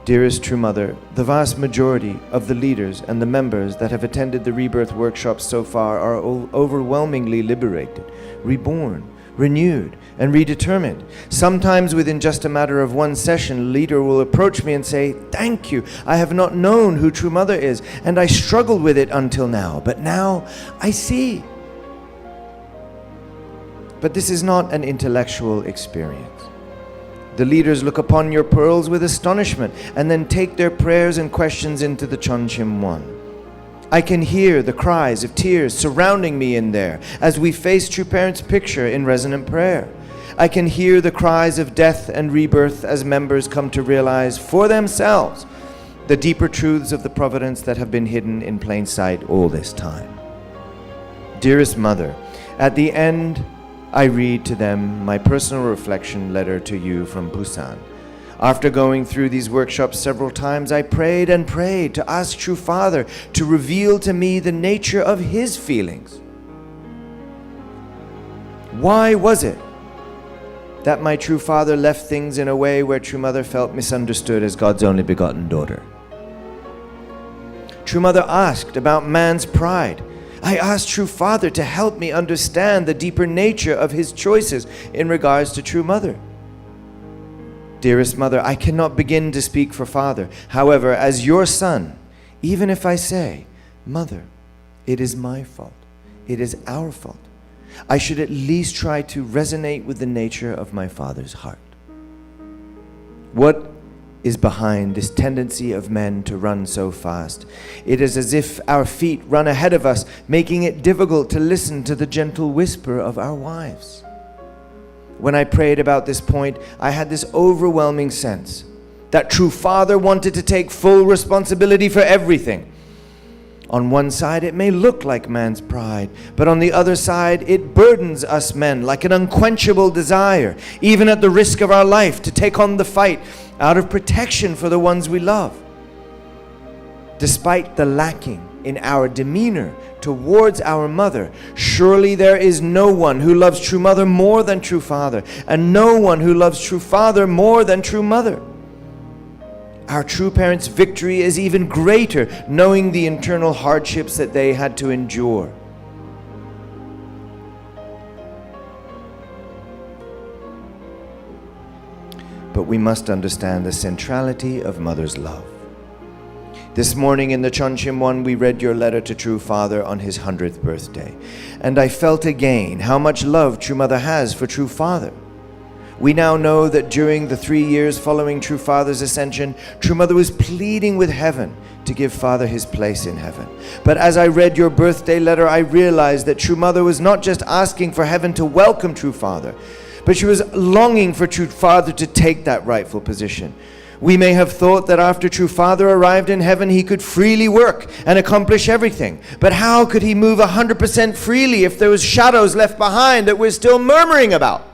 Dearest True Mother, the vast majority of the leaders and the members that have attended the Rebirth workshops so far are overwhelmingly liberated, reborn, renewed, and redetermined. Sometimes within just a matter of one session, a leader will approach me and say, "Thank you, I have not known who True Mother is, and I struggled with it until now, but now I see." But this is not an intellectual experience. The leaders look upon your pearls with astonishment and then take their prayers and questions into the Chonchimwon. I can hear the cries of tears surrounding me in there as we face True Parent's picture in resonant prayer. I can hear the cries of death and rebirth as members come to realize for themselves the deeper truths of the providence that have been hidden in plain sight all this time. Dearest Mother, at the end, I read to them my personal reflection letter to you from Busan. After going through these workshops several times, I prayed and prayed to ask True Father to reveal to me the nature of His feelings. Why was it that my True Father left things in a way where True Mother felt misunderstood as God's only begotten daughter? True Mother asked about man's pride. I asked True Father to help me understand the deeper nature of His choices in regards to True Mother. Dearest Mother, I cannot begin to speak for Father. However, as your son, even if I say, "Mother, it is my fault, it is our fault," I should at least try to resonate with the nature of my Father's heart. What is behind this tendency of men to run so fast? It is as if our feet run ahead of us, making it difficult to listen to the gentle whisper of our wives. When I prayed about this point, I had this overwhelming sense that true Father wanted to take full responsibility for everything. On one side, it may look like man's pride, but on the other side, it burdens us men like an unquenchable desire, even at the risk of our life, to take on the fight out of protection for the ones we love. Despite the lacking in our demeanor towards our mother, surely there is no one who loves true mother more than true father, and no one who loves true father more than true mother. Our true parents' victory is even greater, knowing the internal hardships that they had to endure. But we must understand the centrality of mother's love. This morning in the Chonchim 1, we read your letter to True Father on his 100th birthday. And I felt again how much love True Mother has for True Father. We now know that during the 3 years following True Father's ascension, True Mother was pleading with heaven to give Father his place in heaven. But as I read your birthday letter, I realized that True Mother was not just asking for heaven to welcome True Father, but she was longing for True Father to take that rightful position. We may have thought that after True Father arrived in heaven, he could freely work and accomplish everything. But how could he move 100% freely if there was shadows left behind that we're still murmuring about?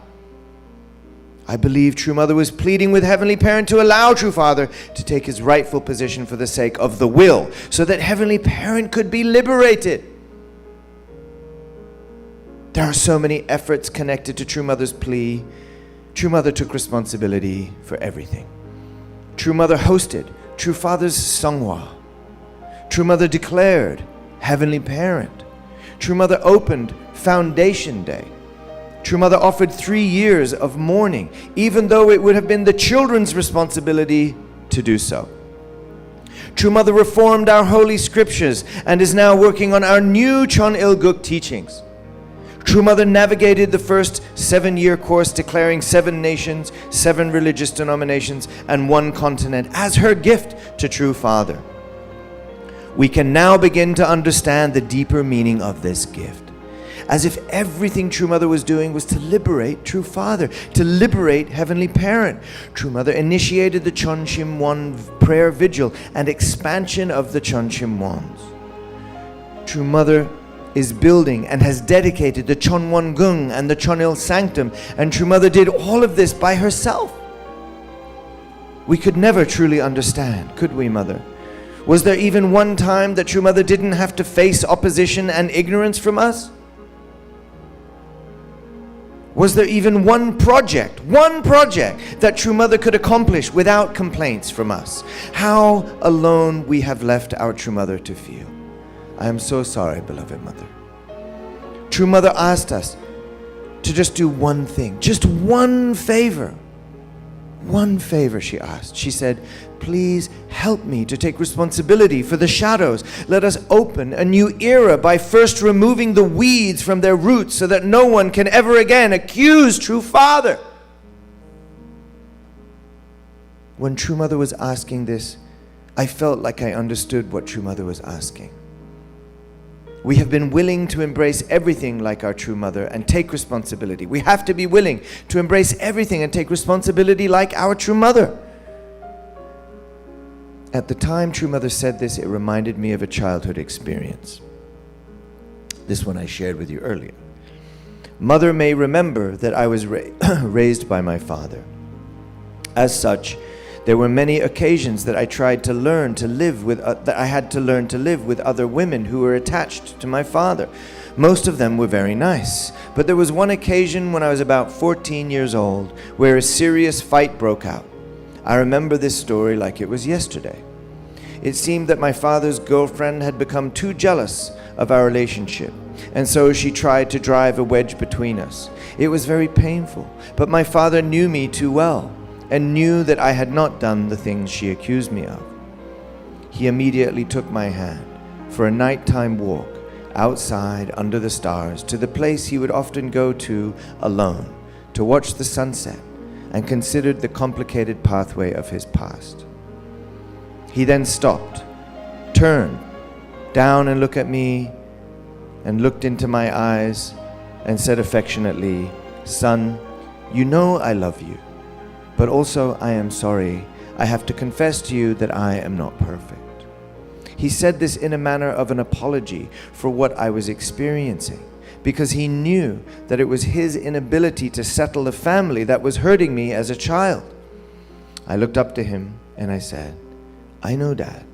I believe True Mother was pleading with Heavenly Parent to allow True Father to take his rightful position for the sake of the will, so that Heavenly Parent could be liberated. There are so many efforts connected to True Mother's plea. True Mother took responsibility for everything. True Mother hosted True Father's Sangwa. True Mother declared Heavenly Parent. True Mother opened Foundation Day. True Mother offered 3 years of mourning, even though it would have been the children's responsibility to do so. True Mother reformed our holy scriptures and is now working on our new Chon Il-guk teachings. True Mother navigated the first 7-year course declaring 7 nations, 7 religious denominations, and 1 continent as her gift to True Father. We can now begin to understand the deeper meaning of this gift. As if everything True Mother was doing was to liberate True Father, to liberate Heavenly Parent. True Mother initiated the Chonchim 1 prayer vigil and expansion of the Chonchim 1s. True Mother is building and has dedicated the Chonwon Gung and the Chonil Sanctum, and True Mother did all of this by herself. We could never truly understand, could we, Mother? Was there even one time that True Mother didn't have to face opposition and ignorance from us? Was there even one project that True Mother could accomplish without complaints from us? How alone we have left our True Mother to feel. I am so sorry, beloved Mother. True Mother asked us to just do one thing, just one favor. One favor, she asked. She said, please help me to take responsibility for the shadows. Let us open a new era by first removing the weeds from their roots so that no one can ever again accuse True Father. When True Mother was asking this, I felt like I understood what True Mother was asking. We have been willing to embrace everything like our True Mother and take responsibility. We have to be willing to embrace everything and take responsibility like our True Mother. At the time True Mother said this, it reminded me of a childhood experience. This one I shared with you earlier. Mother may remember that I was raised by my father. As such, there were many occasions that I tried to learn to live with, that I had to learn to live with other women who were attached to my father. Most of them were very nice, but there was one occasion when I was about 14 years old where a serious fight broke out. I remember this story like it was yesterday. It seemed that my father's girlfriend had become too jealous of our relationship, and so she tried to drive a wedge between us. It was very painful, but my father knew me too well and knew that I had not done the things she accused me of. He immediately took my hand for a nighttime walk outside under the stars to the place he would often go to alone to watch the sunset and considered the complicated pathway of his past. He then stopped, turned down and looked at me and looked into my eyes and said affectionately, "Son, you know I love you, but also I am sorry. I have to confess to you that I am not perfect. He said this in a manner of an apology for what I was experiencing, because he knew that it was his inability to settle a family that was hurting me as a child. I looked up to him and I said, I know, Dad,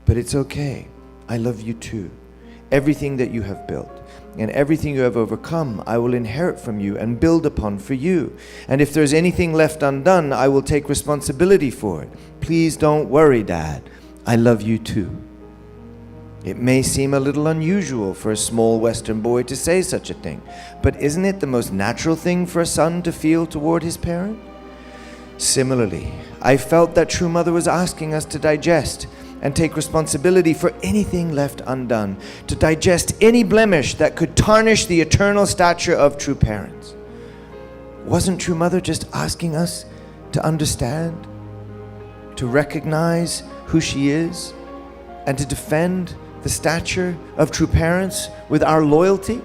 but it's okay. I love you too. Everything that you have built and everything you have overcome, I will inherit from you and build upon for you. And if there's anything left undone, I will take responsibility for it. Please don't worry, Dad. I love you too. It may seem a little unusual for a small Western boy to say such a thing, but isn't it the most natural thing for a son to feel toward his parent? Similarly, I felt that True Mother was asking us to digest and take responsibility for anything left undone, to digest any blemish that could tarnish the eternal stature of true parents. Wasn't True Mother just asking us to understand, to recognize who she is, and to defend the stature of true parents with our loyalty?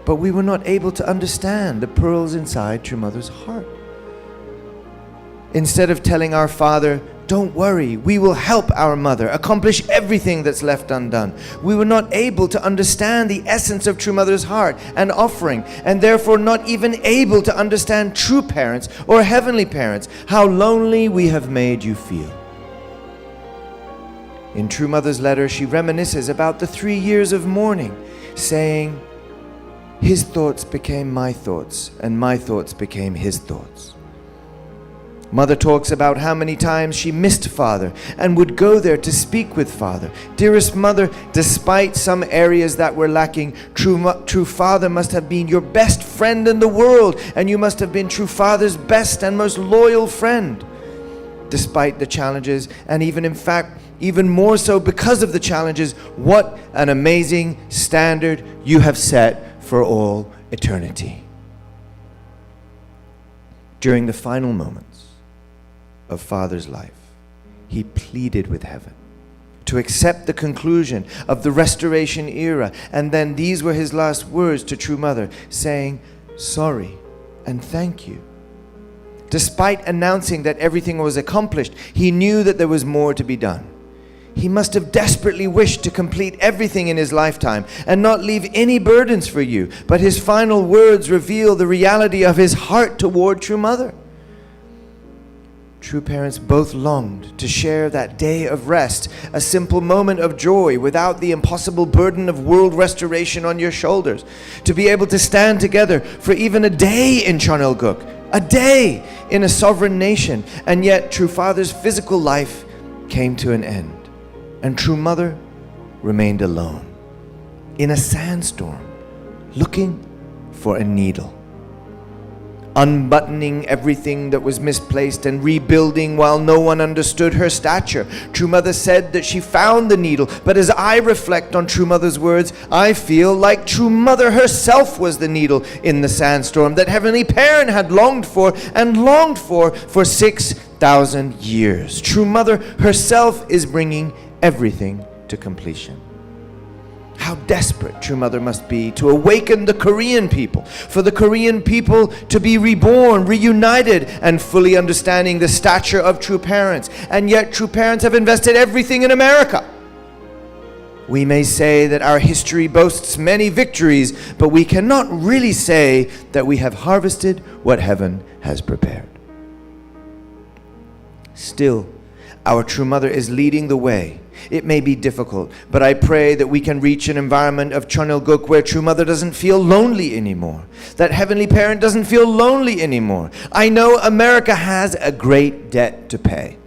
But we were not able to understand the pearls inside True Mother's heart. Instead of telling our father, don't worry, we will help our mother accomplish everything that's left undone, we were not able to understand the essence of True Mother's heart and offering, and therefore not even able to understand true parents or heavenly parents, how lonely we have made you feel. In True Mother's letter, she reminisces about the 3 years of mourning, saying, his thoughts became my thoughts, and my thoughts became his thoughts. Mother talks about how many times she missed Father and would go there to speak with Father. Dearest Mother, despite some areas that were lacking, True Father must have been your best friend in the world, and you must have been True Father's best and most loyal friend. Despite the challenges, and even in fact, even more so because of the challenges, what an amazing standard you have set for all eternity. During the final moments of Father's life, he pleaded with heaven to accept the conclusion of the restoration era, and then these were his last words to True Mother, saying, sorry and thank you. Despite announcing that everything was accomplished, he knew that there was more to be done. He must have desperately wished to complete everything in his lifetime and not leave any burdens for you, but his final words reveal the reality of his heart toward True Mother. True parents both longed to share that day of rest, a simple moment of joy without the impossible burden of world restoration on your shoulders, to be able to stand together for even a day in Chonilguk, a day in a sovereign nation, and yet True Father's physical life came to an end, and True Mother remained alone in a sandstorm, looking for a needle. Unbuttoning everything that was misplaced and rebuilding while no one understood her stature. True Mother said that she found the needle, but as I reflect on True Mother's words, I feel like True Mother herself was the needle in the sandstorm that Heavenly Parent had longed for 6,000 years. True Mother herself is bringing everything to completion. How desperate True Mother must be to awaken the Korean people, for the Korean people to be reborn, reunited, and fully understanding the stature of true parents. And yet true parents have invested everything in America. We may say that our history boasts many victories, but we cannot really say that we have harvested what heaven has prepared. Still, our True Mother is leading the way. It may be difficult, but I pray that we can reach an environment of Chonilguk where True Mother doesn't feel lonely anymore, that Heavenly Parent doesn't feel lonely anymore. I know America has a great debt to pay.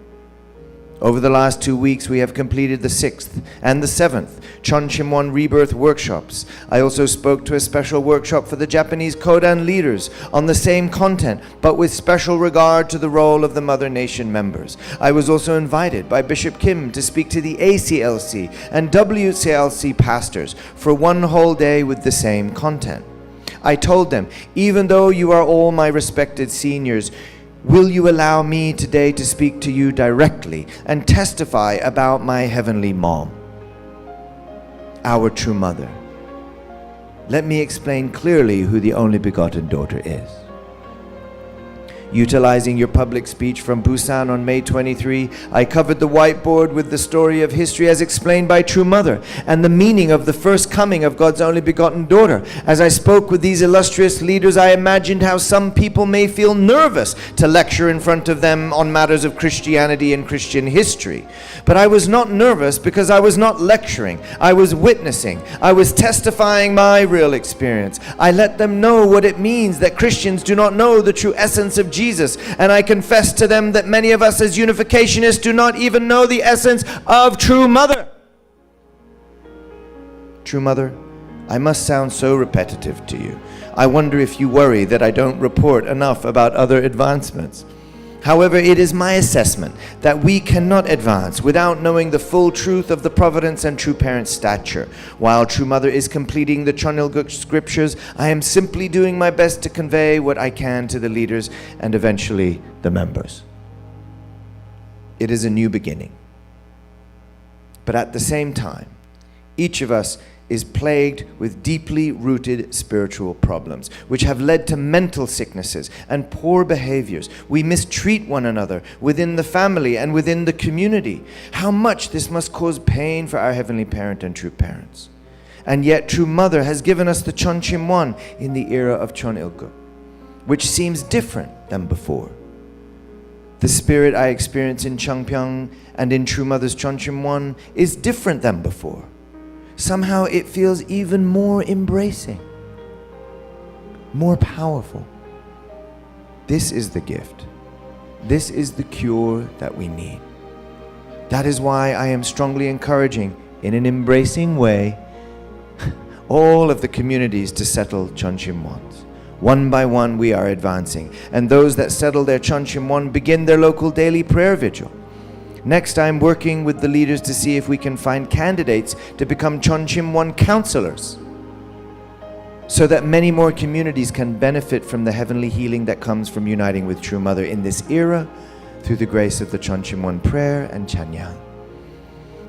Over the last 2 weeks, we have completed the 6th and the 7th Chonchimwon Rebirth workshops. I also spoke to a special workshop for the Japanese Kodan leaders on the same content, but with special regard to the role of the Mother Nation members. I was also invited by Bishop Kim to speak to the ACLC and WCLC pastors for one whole day with the same content. I told them, even though you are all my respected seniors, will you allow me today to speak to you directly and testify about my heavenly mom, our True Mother? let me explain clearly who the only begotten daughter is. Utilizing your public speech from Busan on May 23, I covered the whiteboard with the story of history as explained by True Mother and the meaning of the first coming of God's only begotten daughter. As I spoke with these illustrious leaders, I imagined how some people may feel nervous to lecture in front of them on matters of Christianity and Christian history. But I was not nervous because I was not lecturing. I was witnessing. I was testifying my real experience. I let them know what it means that Christians do not know the true essence of Jesus, and I confess to them that many of us as unificationists do not even know the essence of True Mother. True Mother, I must sound so repetitive to you. I wonder if you worry that I don't report enough about other advancements. However, it is my assessment that we cannot advance without knowing the full truth of the providence and true parent stature. While True Mother is completing the Chonilguk scriptures, I am simply doing my best to convey what I can to the leaders and eventually the members. It is a new beginning. But at the same time, each of us is plagued with deeply rooted spiritual problems, which have led to mental sicknesses and poor behaviors. We mistreat one another within the family and within the community. How much this must cause pain for our Heavenly Parent and true parents. And yet True Mother has given us the Chonchimwon in the era of Chonilguk, which seems different than before. The spirit I experience in Changpyeong and in True Mother's Chonchimwon is different than before. Somehow it feels even more embracing, more powerful. This is the gift. This is the cure that we need. That is why I am strongly encouraging, in an embracing way, all of the communities to settle Chonchimwons. One by one we are advancing, and those that settle their Chonchimwon begin their local daily prayer vigil. Next, I'm working with the leaders to see if we can find candidates to become Chonchimwon counselors, so that many more communities can benefit from the heavenly healing that comes from uniting with True Mother in this era through the grace of the Chonchimwon prayer and Chanyang.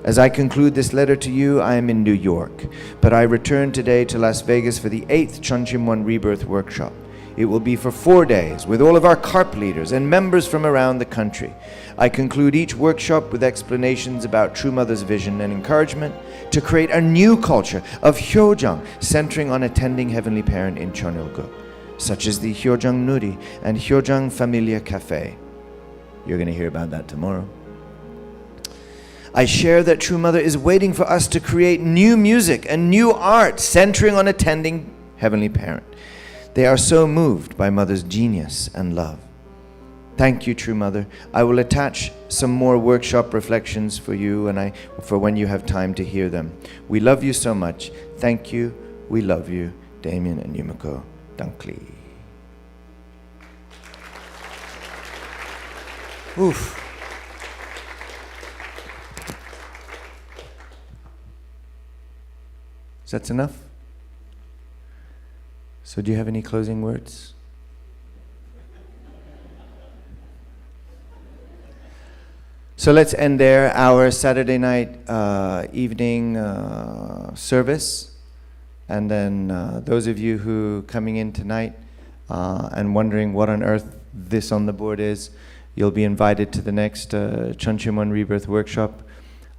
As I conclude this letter to you, I am in New York, but I return today to Las Vegas for the 8th Chonchimwon Rebirth Workshop. It will be for 4 days with all of our CARP leaders and members from around the country. I conclude each workshop with explanations about True Mother's vision and encouragement to create a new culture of Hyojang centering on attending Heavenly Parent in Chonilguk, such as the Hyojang Nuri and Hyojang Familia Cafe. You're going to hear about that tomorrow. I share that True Mother is waiting for us to create new music and new art centering on attending Heavenly Parent. They are so moved by Mother's genius and love. Thank you, True Mother. I will attach some more workshop reflections for you and for when you have time to hear them. We love you so much. Thank you. We love you. Damien and Yumiko Dunkley. Oof. Is that enough? So do you have any closing words? So let's end there our Saturday night evening service. And then those of you who coming in tonight and wondering what on earth this on the board is, you'll be invited to the next Chonchimwon Rebirth Workshop.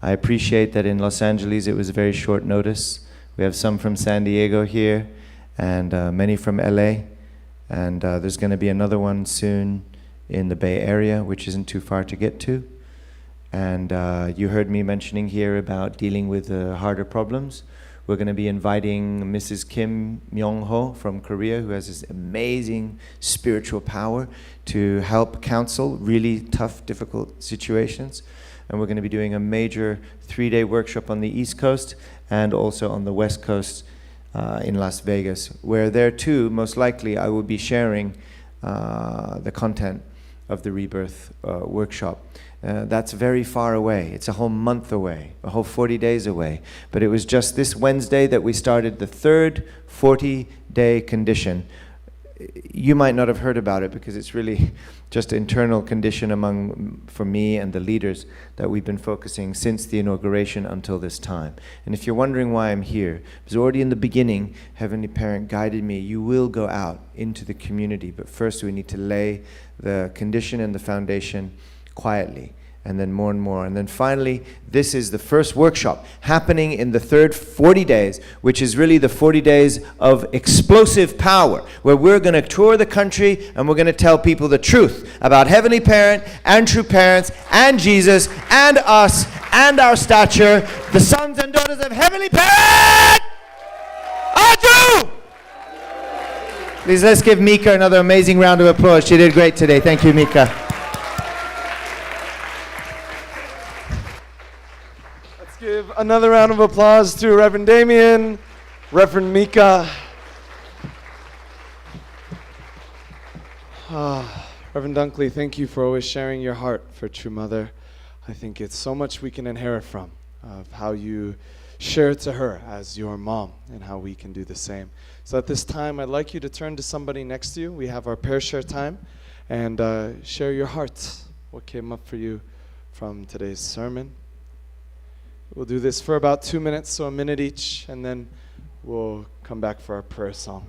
I appreciate that in Los Angeles it was very short notice. We have some from San Diego here and many from LA. And there's going to be another one soon in the Bay Area, which isn't too far to get to. And you heard me mentioning here about dealing with harder problems. We're going to be inviting Mrs. Kim Myung-ho from Korea, who has this amazing spiritual power to help counsel really tough, difficult situations. And we're going to be doing a major 3-day workshop on the East Coast and also on the West Coast in Las Vegas, where there too, most likely, I will be sharing the content of the Rebirth Workshop. That's very far away. It's a whole month away, a whole 40 days away. But it was just this Wednesday that we started the third 40-day condition you might not have heard about it because it's really just internal condition for me and the leaders that we've been focusing since the inauguration until this time. And if you're wondering why I'm here, because already in the beginning, Heavenly Parent guided me, you will go out into the community, but first we need to lay the condition and the foundation quietly, and then more and more. And then finally, this is the first workshop happening in the third 40 days, which is really the 40 days of explosive power, where we're going to tour the country and we're going to tell people the truth about Heavenly Parent and true parents and Jesus and us and our stature, the sons and daughters of Heavenly Parent are true. Please, let's give Mika another amazing round of applause. She did great today. Thank you, Mika. Give another round of applause to Reverend Damien, Reverend Mika. Reverend Dunkley, thank you for always sharing your heart for True Mother. I think it's so much we can inherit from, of how you share to her as your mom and how we can do the same. So at this time, I'd like you to turn to somebody next to you. We have our pair share time, and share your heart. What came up for you from today's sermon? We'll do this for about 2 minutes, so a minute each, and then we'll come back for our prayer song.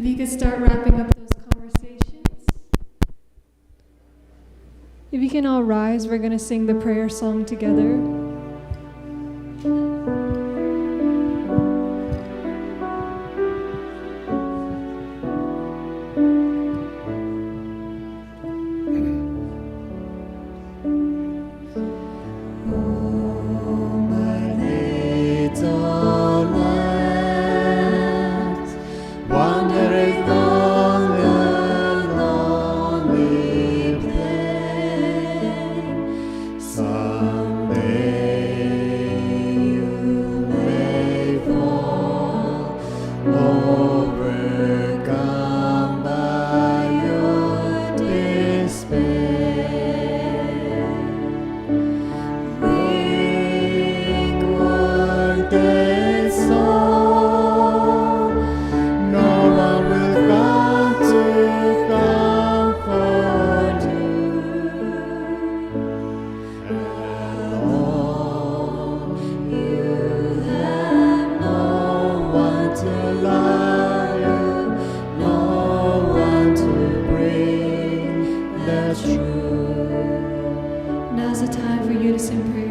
you could start wrapping up those conversations. If you can all rise, we're going to sing the prayer song together. Now's the time for you to sing prayer.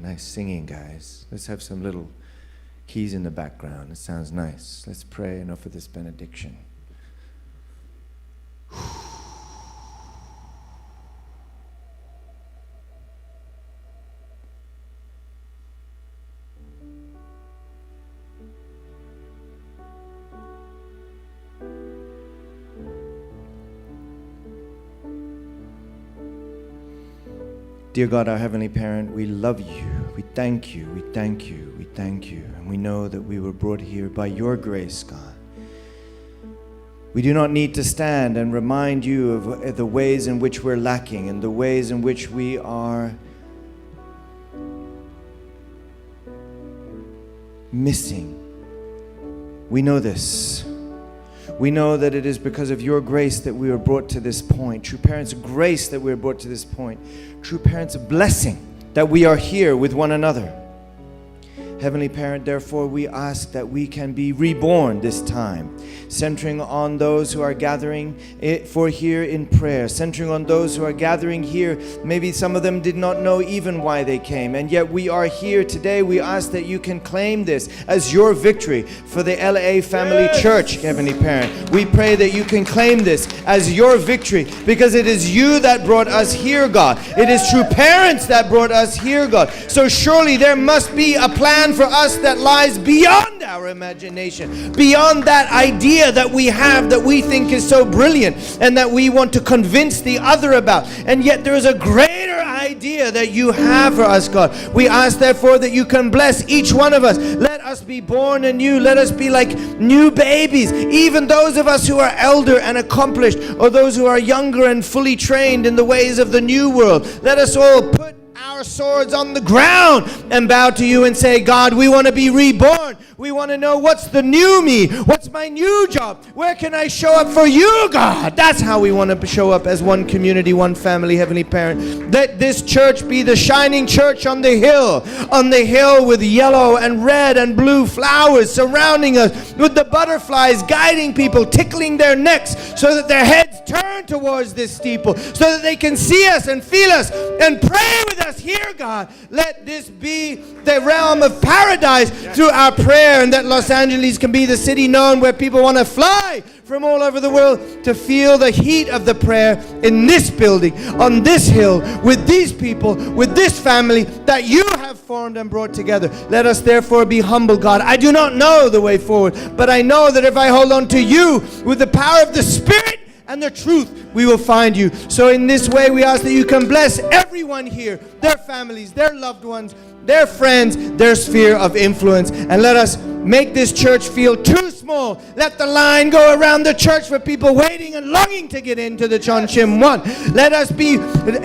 Nice singing, guys. Let's have some little keys in the background. It sounds nice. Let's pray and offer this benediction. Dear God, our Heavenly Parent, we love you. We thank you. We thank you. We thank you. And we know that we were brought here by your grace, God. We do not need to stand and remind you of the ways in which we're lacking and the ways in which we are missing. We know this. We know that it is because of your grace that we were brought to this point. True parents, grace that we were brought to this point. True parents, blessing that we are here with one another. Heavenly Parent, therefore, we ask that we can be reborn this time, centering on those who are gathering for here in prayer, centering on those who are gathering here. Maybe some of them did not know even why they came, and yet we are here today. We ask that you can claim this as your victory for the LA Family Church, Heavenly Parent. We pray that you can claim this as your victory because it is you that brought us here, God. It is true parents that brought us here, God. So surely there must be a plan for us that lies beyond our imagination, beyond that idea that we have that we think is so brilliant and that we want to convince the other about. And yet there is a greater idea that you have for us, God. We ask therefore that you can bless each one of us. Let us be born anew. Let us be like new babies. Even those of us who are elder and accomplished, or those who are younger and fully trained in the ways of the new world. Let us all put our swords on the ground and bow to you and say, God, we want to be reborn. We want to know what's the new me. What's my new job? Where can I show up for you, God? That's how we want to show up as one community, one family, Heavenly Parent. Let this church be the shining church on the hill with yellow and red and blue flowers surrounding us, with the butterflies guiding people, tickling their necks so that their heads turn towards this steeple, so that they can see us and feel us and pray with us here, God. Let this be the realm of paradise through our prayer, and that Los Angeles can be the city known where people want to fly from all over the world to feel the heat of the prayer in this building, on this hill, with these people, with this family that you have formed and brought together. Let us therefore be humble, God. I do not know the way forward, but I know that if I hold on to you with the power of the Spirit and the truth, we will find you. So in this way, we ask that you can bless everyone here, their families, their loved ones, their friends, their sphere of influence. And let us make this church feel too small. Let the line go around the church for people waiting and longing to get into the Chonchim 1. Let us be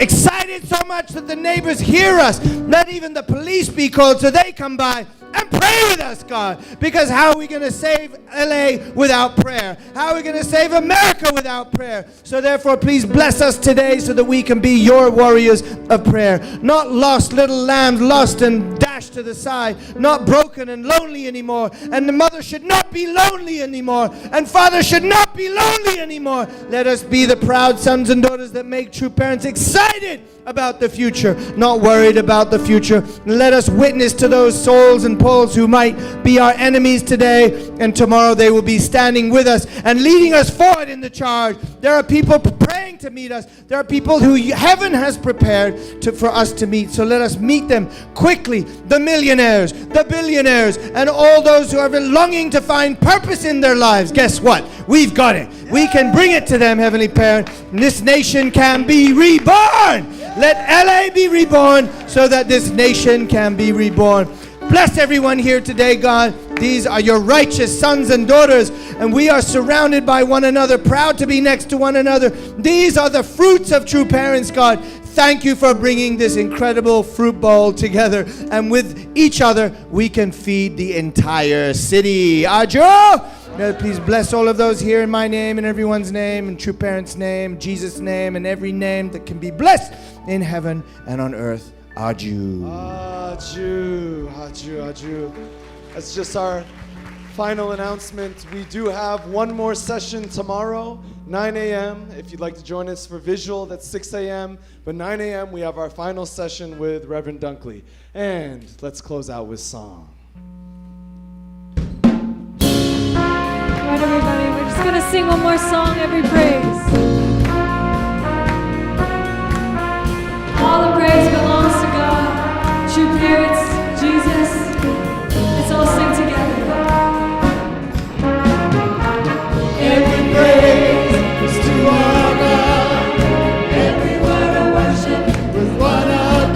excited so much that the neighbors hear us. Let even the police be called so they come by and pray with us, God. Because how are we going to save LA without prayer? How are we going to save America without prayer? So therefore, please bless us today so that we can be your warriors of prayer. Not lost little lambs, lost and dashed to the side. Not broken and lonely anymore. And the mother should not be lonely anymore. And father should not be lonely anymore. Let us be the proud sons and daughters that make true parents excited about the future, not worried about the future. Let us witness to those souls and Pauls who might be our enemies today, and tomorrow they will be standing with us and leading us forward in the charge. There are people praying to meet us. There are people who heaven has prepared for us to meet. So let us meet them quickly. The millionaires, the billionaires, and all those who have been longing to find purpose in their lives. Guess what? We've got it. We can bring it to them, Heavenly Parent. This nation can be reborn. Let LA be reborn so that this nation can be reborn. Bless everyone here today, God. These are your righteous sons and daughters, and we are surrounded by one another, proud to be next to one another. These are the fruits of true parents, God. Thank you for bringing this incredible fruit bowl together, and with each other, we can feed the entire city. Ajo! Please bless all of those here in my name and everyone's name, in True Parents' name, Jesus' name, and every name that can be blessed in heaven and on earth. Aju. Aju, aju, aju. That's just our final announcement. We do have one more session tomorrow, 9 a.m. If you'd like to join us for visual, that's 6 a.m. But 9 a.m. we have our final session with Reverend Dunkley. And let's close out with song. All right, everybody, we're just going to sing one more song, every praise. All the praise belongs to God, true parents, Jesus. Let's all sing together. Every praise is to our God. Every word of worship with one accord.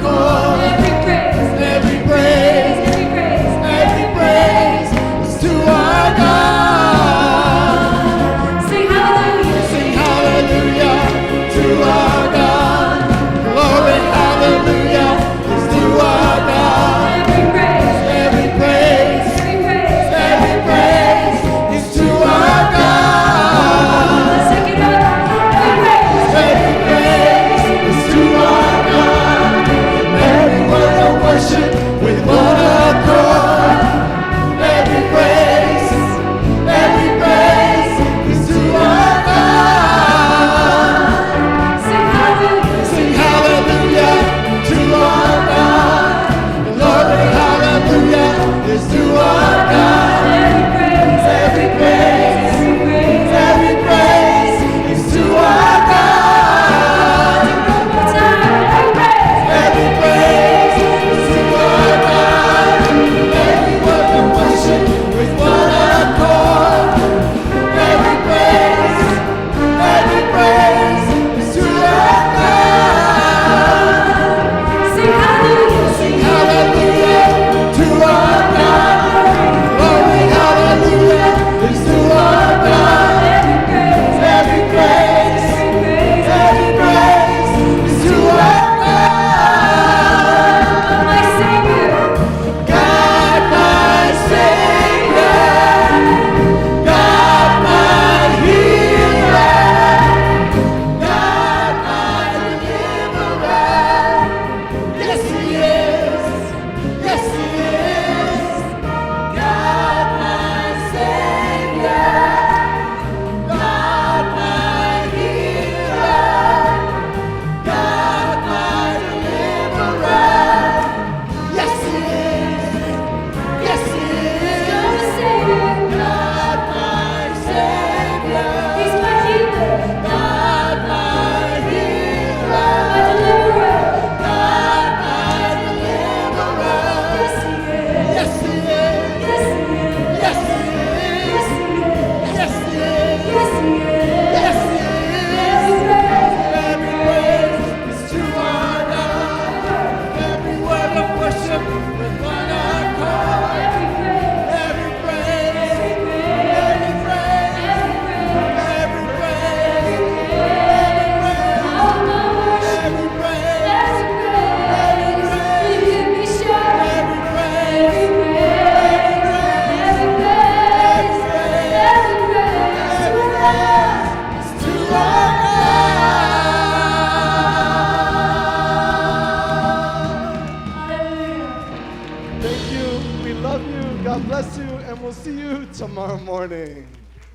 Thank you. We love you. God bless you. And we'll see you tomorrow morning.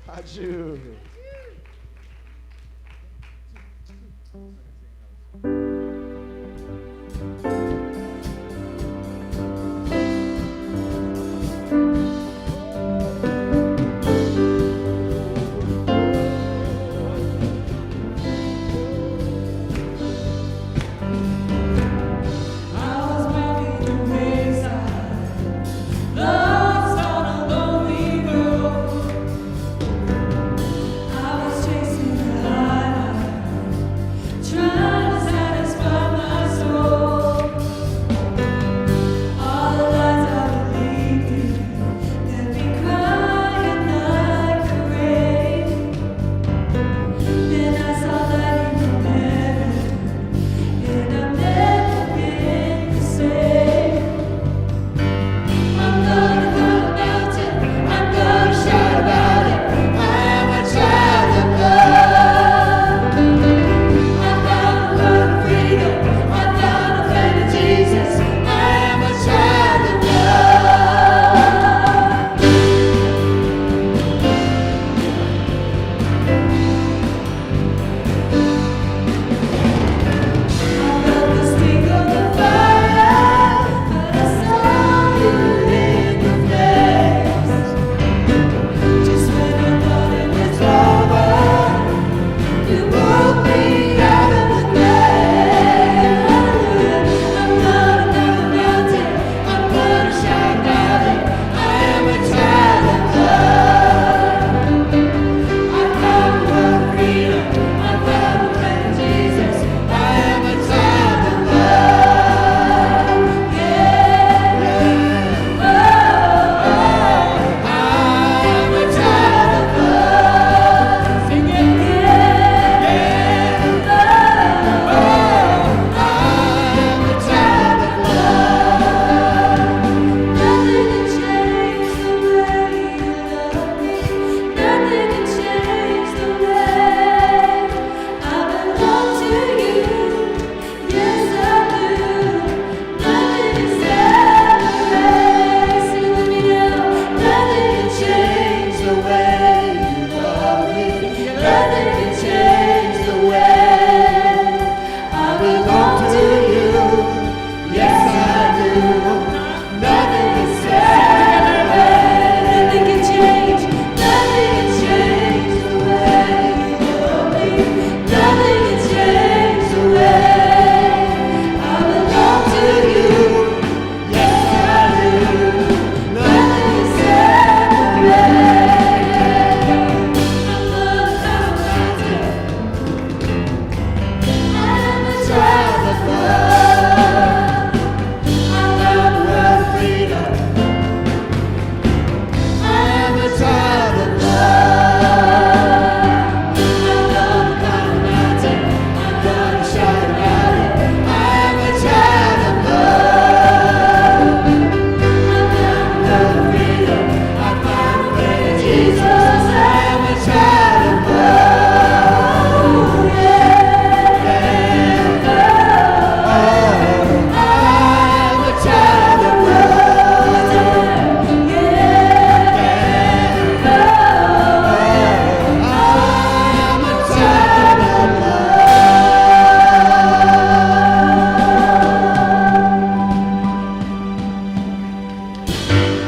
Adieu.